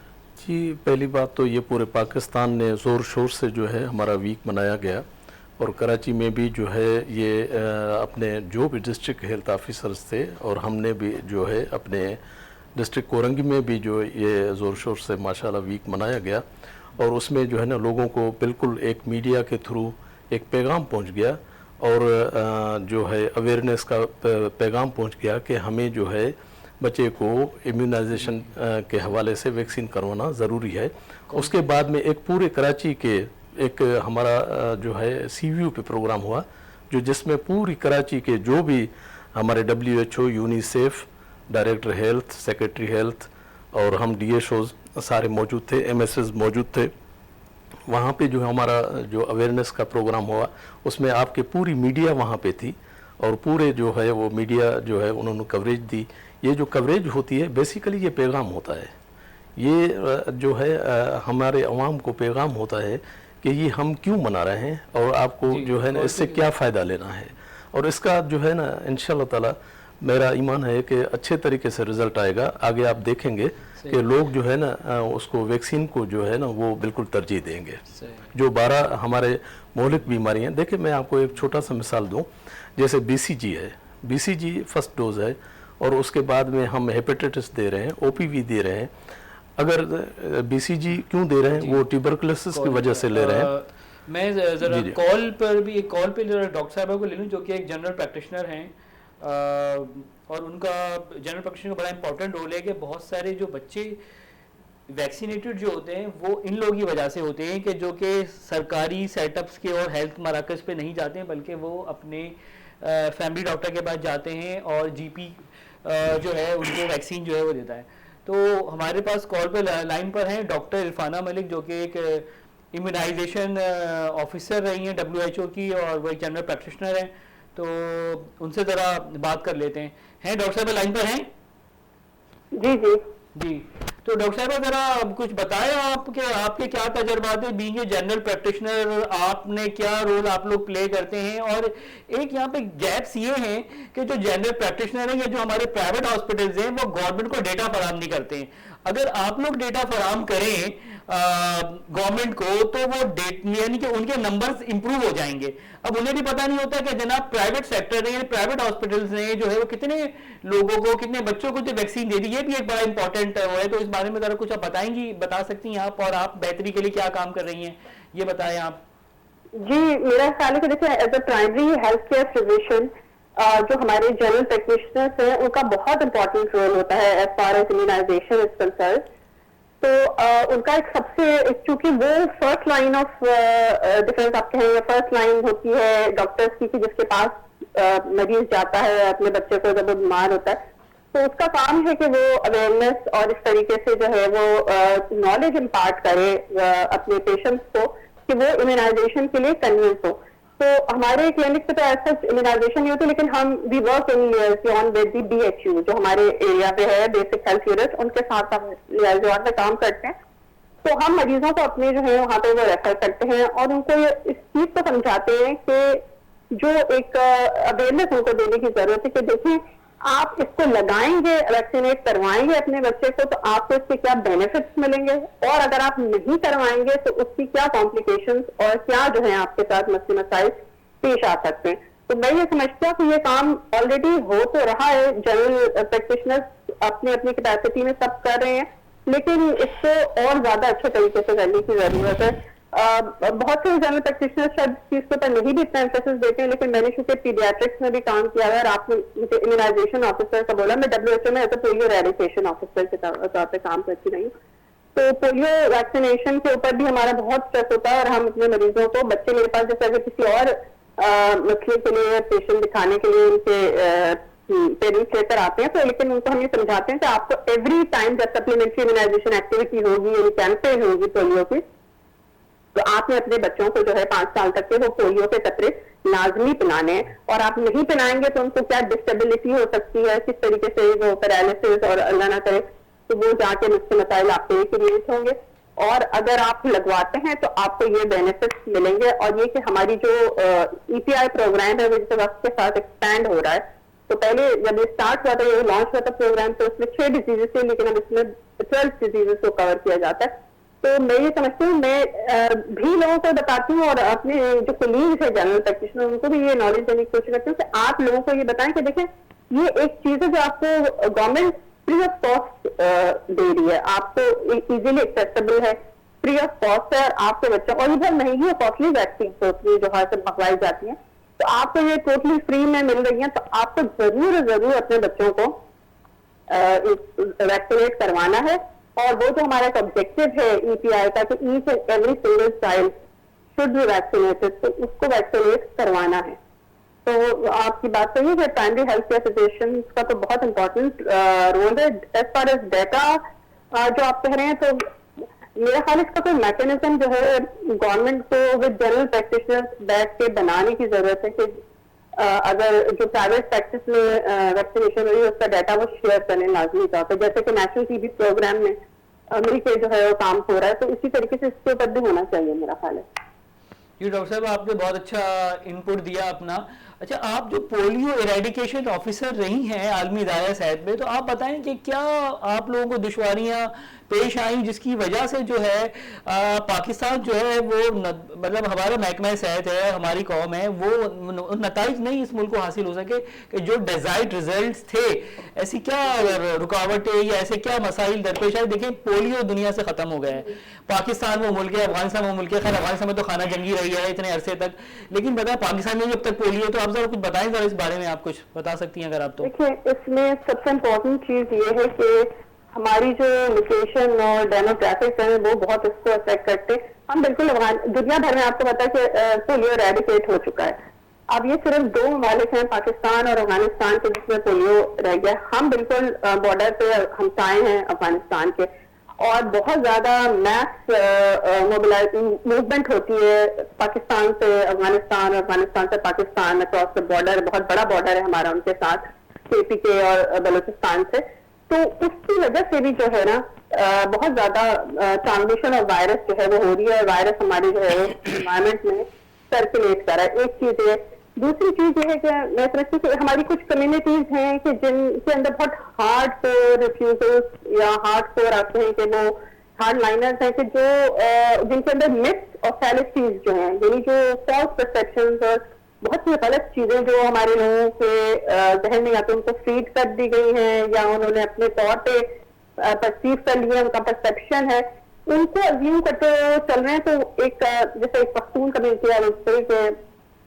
جی پہلی بات تو یہ پورے پاکستان نے زور شور سے جو ہے ہمارا ویک منایا گیا، اور کراچی میں بھی جو ہے یہ اپنے جو بھی ڈسٹرکٹ ہیلتھ آفیسرز تھے، اور ہم نے بھی جو ہے اپنے ڈسٹرکٹ کورنگی میں بھی جو یہ زور شور سے ماشاءاللہ ویک منایا گیا، اور اس میں جو ہے نا لوگوں کو بالکل ایک میڈیا کے تھرو ایک پیغام پہنچ گیا، اور جو ہے اویئرنیس کا پیغام پہنچ گیا کہ ہمیں جو ہے بچے کو امیونائزیشن کے حوالے سے ویکسین کروانا ضروری ہے۔ اس کے بعد میں ایک پورے کراچی کے ایک ہمارا جو ہے CVU پہ پروگرام ہوا، جس میں پوری کراچی کے جو بھی ہمارے WHO، UNICEF, director health, secretary health, اور ہم DSOs سارے موجود تھے، MSs موجود تھے۔ وہاں پہ جو ہمارا جو اویئرنیس کا پروگرام ہوا، اس میں آپ کے پوری میڈیا وہاں پہ تھی، اور پورے جو ہے وہ میڈیا جو ہے انہوں نے کوریج دی۔ یہ جو کوریج ہوتی ہے بیسیکلی یہ پیغام ہوتا ہے، یہ جو ہے ہمارے عوام کو پیغام ہوتا ہے کہ یہ ہم کیوں منا رہے ہیں، اور آپ کو جو ہے نا اس سے کیا فائدہ لینا ہے، اور اس کا جو ہے نا انشاءاللہ تعالی میرا ایمان ہے کہ اچھے طریقے سے رزلٹ آئے گا، آگے آپ دیکھیں گے کہ لوگ جو ہے نا اس کو ویکسین کو جو ہے نا وہ بالکل ترجیح دیں گے. صحیح. جو 12 ہمارے مہلک بیماری ہیں، دیکھیں میں آپ کو ایک چھوٹا سا مثال دوں. جیسے بی سی جی ہے، بی سی جی فرسٹ ڈوز ہے، اور اس کے بعد میں ہم ہیپیٹائٹس دے رہے ہیں، او پی وی دے رہے ہیں. اگر بی سی جی کیوں دے رہے ہیں؟ وہ ٹیوبرکلوسس کی وجہ سے لے رہے ہیں. میں ذرا کال پر بھی ایک کال پہ ڈاکٹر صاحبہ کو لے لوں جو کہ ایک جنرل پریکٹیشنر ہیں، اور ان کا جنرل پریکٹیشنر کا بڑا امپورٹنٹ رول ہے کہ بہت سارے جو بچے ویکسینیٹڈ جو ہوتے ہیں وہ ان لوگوں کی وجہ سے ہوتے ہیں کہ جو کہ سرکاری سیٹ اپس کے اور ہیلتھ مراکز پہ نہیں جاتے ہیں، بلکہ وہ اپنے فیملی ڈاکٹر کے پاس جاتے ہیں اور جی پی جو ہے ان کو ویکسین جو ہے وہ دیتا ہے. تو ہمارے پاس کال پہ لائن پر ہیں ڈاکٹر عرفانہ ملک جو کہ ایک امیونائزیشن آفیسر رہی ہیں WHO کی، اور وہ ایک جنرل پریکٹیشنر ہیں. تو ان سے ذرا بات کر لیتے ہیں. ڈاکٹر صاحب لائن پر ہیں؟ جی جی جی. تو ڈاکٹر صاحب ذرا کچھ بتائیں آپ کے کیا تجربات ہیں بینگ اے جنرل پریکٹیشنر، آپ نے کیا رول آپ لوگ پلے کرتے ہیں؟ اور ایک یہاں پہ گیپس یہ ہیں کہ جو جنرل پریکٹیشنر ہیں یا جو ہمارے پرائیویٹ ہاسپٹلز ہیں وہ گورنمنٹ کو ڈیٹا فراہم نہیں کرتے ہیں. اگر آپ لوگ ڈیٹا فراہم کریں گورنمنٹ کو تو وہ یعنی کہ ان کے نمبرز امپروو ہو جائیں گے. اب انہیں بھی پتہ نہیں ہوتا کہ جناب پرائیویٹ سیکٹر نے یعنی پرائیویٹ ہاسپٹلز نے جو ہے وہ کتنے لوگوں کو کتنے بچوں کو جو ویکسین دے دی. یہ بھی ایک بڑا امپورٹنٹ ہے. تو اس بارے میں ذرا کچھ آپ بتا سکتی ہیں آپ، اور آپ بہتری کے لیے کیا کام کر رہی ہیں یہ بتائیں آپ. جی میرا خیال ہے کہ دیکھیں as a primary health care physician جو ہمارے جنرل پریکٹیشنرز ہیں ان کا بہت امپورٹنٹ رول ہوتا ہے as far as immunisation is concerned. تو ان کا ایک سب سے چونکہ وہ فرسٹ لائن آف ڈیفینس آپ کہیں گے فرسٹ لائن ہوتی ہے ڈاکٹرز کی، جس کے پاس مریض جاتا ہے اپنے بچے کو جب وہ بیمار ہوتا ہے، تو اس کا کام ہے کہ وہ اویئرنیس اور اس طریقے سے جو ہے وہ نالج امپارٹ کرے اپنے پیشنٹس کو کہ وہ امیونائزیشن کے لیے کنوینس ہو. تو ہمارے کلینک پہ تو ایسا امیونائزیشن نہیں ہوتی، لیکن ہم we work in liaison with the BHU جو ہمارے ایریا پہ ہے بیسک ہیلتھ یونٹ، ان کے ساتھ ہم لیزون میں کام کرتے ہیں. تو ہم مریضوں کو اپنے جو ہے وہاں پہ وہ ریفر کرتے ہیں اور ان کو اس چیز کو سمجھاتے ہیں کہ جو ایک اویئرنیس ان کو دینے کی ضرورت ہے کہ دیکھیں آپ اس کو لگائیں گے، ویکسینیٹ کروائیں گے اپنے بچے کو تو آپ کو اس کے کیا بینیفٹس ملیں گے، اور اگر آپ نہیں کروائیں گے تو اس کی کیا کمپلیکیشنز اور کیا جو ہے آپ کے ساتھ مسئلے مسائل پیش آ سکتے ہیں. تو میں یہ سمجھتا ہوں کہ یہ کام آلریڈی ہو تو رہا ہے، جنرل پریکٹیشنرز اپنی اپنی کیپیسٹی میں سب کر رہے ہیں، لیکن اس کو اور زیادہ اچھے طریقے سے کرنے کی ضرورت ہے. بہت سے جنرل پریکٹیشنر شاید اس چیز کے اوپر نہیں بھی اتنا امفیسس دیتے ہیں، لیکن میں نے چونکہ پیڈیاٹرکس میں بھی کام کیا ہے اور آپ نے مجھے امیونائزیشن آفیسر کا بولا، میں WHO میں ایز اے پولیو ریڈیکیشن آفیسر کے طور پہ کام کرتی رہی ہوں. تو پولیو ویکسینیشن کے اوپر بھی ہمارا بہت اسٹریس ہوتا ہے اور ہم اپنے مریضوں کو بچے میرے پاس جیسے اگر کسی اور مسئلے کے لیے پیشنٹ دکھانے کے لیے ان کے پیرنٹس لے کر آتے ہیں تو لیکن ان کو ہم یہ سمجھاتے ہیں کہ آپ کو ایوری ٹائم جب سپلیمنٹری امیونائزیشن ایکٹیویٹی ہوگی یعنی کیمپین ہوگی پولیو کی تو آپ نے اپنے بچوں کو جو ہے 5 سال تک کے وہ پولیو کے قطرے لازمی پلانے ہیں، اور آپ نہیں پلائیں گے تو ان کو کیا ڈسٹیبلٹی ہو سکتی ہے، کس طریقے سے وہ پیرالسس اور اللہ نہ کرے تو وہ جا کے مجھ سے مسائل آپ کے کریٹ ہوں گے. اور اگر آپ لگواتے ہیں تو آپ کو یہ بینیفٹس ملیں گے. اور یہ کہ ہماری جو EPI پروگرام ہے وہ جسے وقت کے ساتھ ایکسپینڈ ہو رہا ہے. تو پہلے جب یہ اسٹارٹ ہوا تھا یہ لانچ ہوا تھا پروگرام تو اس میں 6 ڈیزیزز تھے، لیکن اب اس میں 12 ڈیزیزز کو کور کیا جاتا ہے. تو میں یہ سمجھتی ہوں میں بھی لوگوں کو بتاتی ہوں اور اپنے جو کولیگز ہیں جنرل پریکٹیشنر ان کو بھی یہ نالج دینے کی کوشش کرتی ہوں کہ آپ لوگوں کو یہ بتائیں کہ دیکھیں یہ ایک چیز ہے جو آپ کو گورنمنٹ فری آف کاسٹ دے رہی ہے، آپ کو ایزیلی ایکسیسیبل ہے، فری آف کاسٹ ہے، آپ کے بچوں اور ادھر مہنگی اور کاسٹلی ویکسینس ہوتی ہیں جو ہر سے منگوائی جاتی ہیں تو آپ کو یہ ٹوٹلی فری میں مل رہی ہیں. تو آپ کو ضرور اپنے بچوں کو ویکسینیٹ کروانا ہے. اور وہ جو ہمارا ایک آبجیکٹو ہے EPI کا کہ each and every single child should be vaccinated, تو اس کو ویکسینیٹ کروانا ہے. تو آپ کی بات صحیح ہے کہ پرائمری ہیلتھ کیئر فزیشینز کا تو بہت امپورٹنٹ رول ہے. ایز فار ایز ڈیٹا جو آپ کہہ رہے ہیں تو میرا خیال اس کا کوئی میکینزم جو ہے گورنمنٹ کو ود جنرل پریکٹیشنرز بیٹھ کے بنانے کی ضرورت ہے کہ اگر جو پرائیویٹ پریکٹس میں ویکسینیشن ہوئی اس کا ڈیٹا وہ شیئر کرنے لازمی طور پہ، جیسے کہ نیشنل TB پروگرام میں مل کے جو ہے وہ کام ہو رہا ہے تو اسی طریقے سے اس کے اوپر بھی ہونا چاہیے میرا خیال ہے. جی ڈاکٹر صاحب آپ نے بہت اچھا انپٹ دیا اپنا. اچھا آپ جو پولیو ایریڈیکیشن آفیسر رہی ہیں عالمی ادارہ صحت میں, تو آپ بتائیں کہ کیا آپ لوگوں کو دشواریاں پیش آئیں جس کی وجہ سے جو ہے پاکستان جو ہے وہ مطلب ہمارا محکمہ صحت ہے, ہماری قوم ہے, وہ نتائج نہیں اس ملک کو حاصل ہو سکے کہ جو ڈیزائرڈ ریزلٹس تھے؟ ایسی کیا رکاوٹیں یا ایسے کیا مسائل درپیش آئے؟ دیکھیں پولیو دنیا سے ختم ہو گیا ہے, پاکستان وہ ملک ہے, افغانستان وہ ملک ہے. خیر افغانستان میں تو خانہ جنگی رہی ہے اتنے عرصے تک, لیکن بتا پاکستان میں جب تک پولیو, تو آپ ذرا کچھ بتائیں ذرا اس بارے میں, آپ کچھ بتا سکتی ہیں اگر آپ تو. دیکھیں اس میں سب سے امپورٹنٹ چیز یہ ہے کہ ہماری جو لوکیشن اور ڈیموگرافکس ہیں وہ بہت اس کو افیکٹ کرتے ہیں. ہم بالکل دنیا بھر میں آپ کو پتا ہے کہ پولیو ایریڈیکیٹ ہو چکا ہے. اب یہ صرف 2 ممالک ہیں پاکستان اور افغانستان کے جس میں پولیو رہ گیا. ہم بالکل بارڈر پہ ہمسائے ہیں افغانستان کے, اور بہت زیادہ میس موومنٹ ہوتی ہے پاکستان سے افغانستان اور افغانستان سے پاکستان اکراس دا بارڈر. بہت بڑا بارڈر ہے ہمارا ان کے ساتھ, KPK اور بلوچستان سے. تو اس کی وجہ سے بھی جو ہے نا بہت زیادہ ٹرانسمیشن اور وائرس جو ہے وہ ہو رہی ہے, اور وائرس ہماری جو ہے انوائرمنٹ میں سرکولیٹ کر رہا ہے. ایک چیز ہے. دوسری چیز یہ ہے کہ میں سمجھتی ہوں کہ ہماری کچھ کمیونٹیز ہیں کہ جن کے اندر بہت ہارڈ کور ریفیوزرز یا ہارڈ کور آتے ہیں کہ وہ ہارڈ لائنرز ہیں کہ جو جن کے اندر متس اور فیلسیز جو ہیں, یعنی جو فالس پرسیپشنز اور بہت سی غلط چیزیں جو ہمارے لوگوں کے ذہن میں یا تو ان کو فیڈ کر دی گئی ہیں یا انہوں نے اپنے طور پہ پرسیو کر لیا, ان کا پرسیپشن ہے, ان کو ازیوم کرتے چل رہے ہیں. تو ایک جیسے ایک پختون کمیونٹی ہے کہ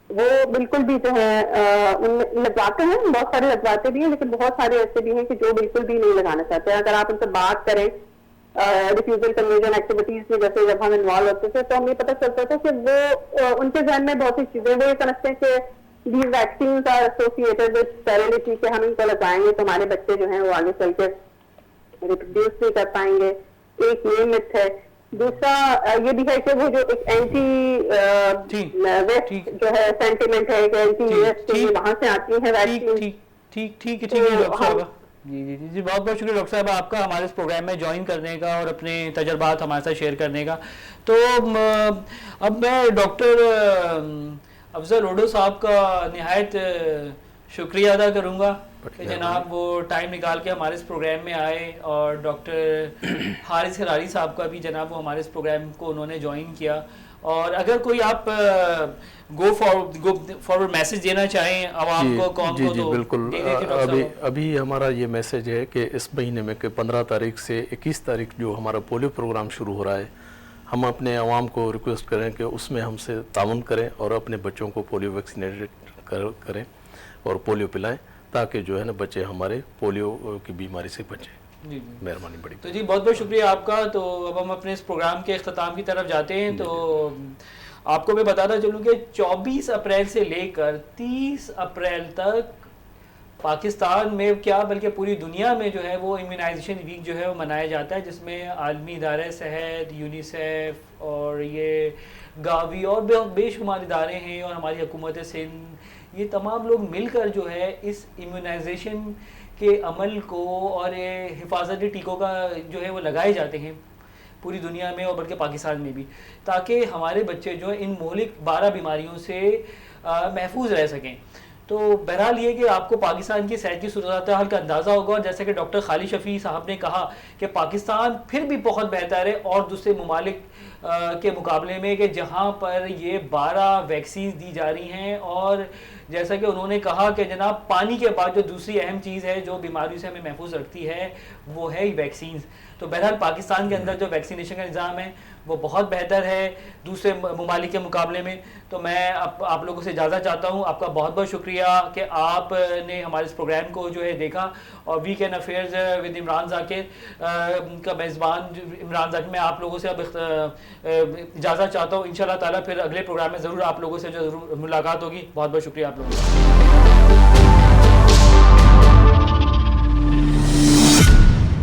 وہ بالکل بھی جو ہے ان میں لگواتے ہیں, بہت سارے لگواتے بھی ہیں, لیکن بہت سارے ایسے بھی ہیں کہ جو بالکل بھی نہیں لگانا چاہتے. اگر آپ ان سے بات کریں ریفیوزل کنورژن ایکٹیویٹیز میں جیسے جب ہم انوالو ہوتے تھے تو ہمیں پتہ چلتا تھا کہ وہ ان کے ذہن میں بہت سی چیزیں, وہ یہ سمجھتے ہیں کہ these vaccines are associated with sterility, کہ ہم ان کو لگائیں گے تو ہمارے بچے جو ہیں وہ آگے چل کے ریپروڈیوس نہیں کر پائیں گے. ایک یہ مت ہے. دوسرا یہ بھی ہے کہ وہ جو ایک اینٹی ویسٹ جو ہے سینٹیمنٹ ہے کہ اینٹی ویسٹ وہاں سے آتی ہے ویکسین. ٹھیک ہے ڈاکٹر صاحب. جی بہت بہت شکریہ ڈاکٹر صاحب آپ کا ہمارے اس پروگرام میں جوائن کرنے کا اور اپنے تجربات ہمارے ساتھ شیئر کرنے کا. تو اب میں ڈاکٹر افضل اوڈو صاحب کا نہایت شکریہ ادا کروں گا کہ جناب وہ ٹائم نکال کے ہمارے اس پروگرام میں آئے, اور ڈاکٹر حارث حراری صاحب کا بھی جناب وہ ہمارے اس پروگرام کو انہوں نے جوائن کیا. اور اگر کوئی آپ گو فارورڈ میسج دینا چاہیں عوام کو, قوم کو, تو بالکل. ابھی ہمارا یہ میسج ہے کہ اس مہینے میں کہ 15 تاریخ سے 21 تاریخ جو ہمارا پولیو پروگرام شروع ہو رہا ہے, ہم اپنے عوام کو ریکویسٹ کریں کہ اس میں ہم سے تعاون کریں اور اپنے بچوں کو پولیو ویکسینیٹ کریں اور پولیو پلائیں, تاکہ جو ہے نا بچے ہمارے پولیو کی بیماری سے بچیں. جی مہربانی بڑی. تو جی بہت بہت شکریہ آپ کا. تو اب ہم اپنے اس پروگرام کے اختتام کی طرف جاتے ہیں. تو آپ کو میں بتاتا چلوں کہ 24 اپریل سے لے کر 30 اپریل تک پاکستان میں کیا بلکہ پوری دنیا میں جو ہے وہ امیونائزیشن ویک جو ہے وہ منایا جاتا ہے, جس میں عالمی ادارہ صحت, یونیسیف اور یہ گاوی اور بے شمار ادارے ہیں, اور ہماری حکومت سندھ, یہ تمام لوگ مل کر جو ہے اس امیونائزیشن کے عمل کو اور حفاظتی ٹیکوں کا جو ہے وہ لگائے جاتے ہیں پوری دنیا میں اور بلکہ پاکستان میں بھی, تاکہ ہمارے بچے جو ان مہلک 12 بیماریوں سے محفوظ رہ سکیں. تو بہرحال یہ کہ آپ کو پاکستان کی صحت کی صورتحال کا اندازہ ہوگا, اور جیسے کہ ڈاکٹر خالد شفیع صاحب نے کہا کہ پاکستان پھر بھی بہت بہتر ہے اور دوسرے ممالک کے مقابلے میں کہ جہاں پر یہ 12 ویکسینز دی جا رہی ہیں. اور جیسا کہ انہوں نے کہا کہ جناب پانی کے بعد جو دوسری اہم چیز ہے جو بیماریوں سے ہمیں محفوظ رکھتی ہے وہ ہے ویکسینز. تو بہرحال پاکستان کے اندر جو ویکسینیشن کا نظام ہے وہ بہت بہتر ہے دوسرے ممالک کے مقابلے میں. تو میں آپ لوگوں سے اجازت چاہتا ہوں. آپ کا بہت بہت شکریہ کہ آپ نے ہمارے اس پروگرام کو جو ہے دیکھا, اور weekend affairs with Imran Zakir کا میزبان عمران ذاکر, میں آپ لوگوں سے اب اجازت چاہتا ہوں. انشاءاللہ تعالیٰ پھر اگلے پروگرام میں ضرور آپ لوگوں سے جو ضرور ملاقات ہوگی. بہت بہت شکریہ آپ لوگوں کا.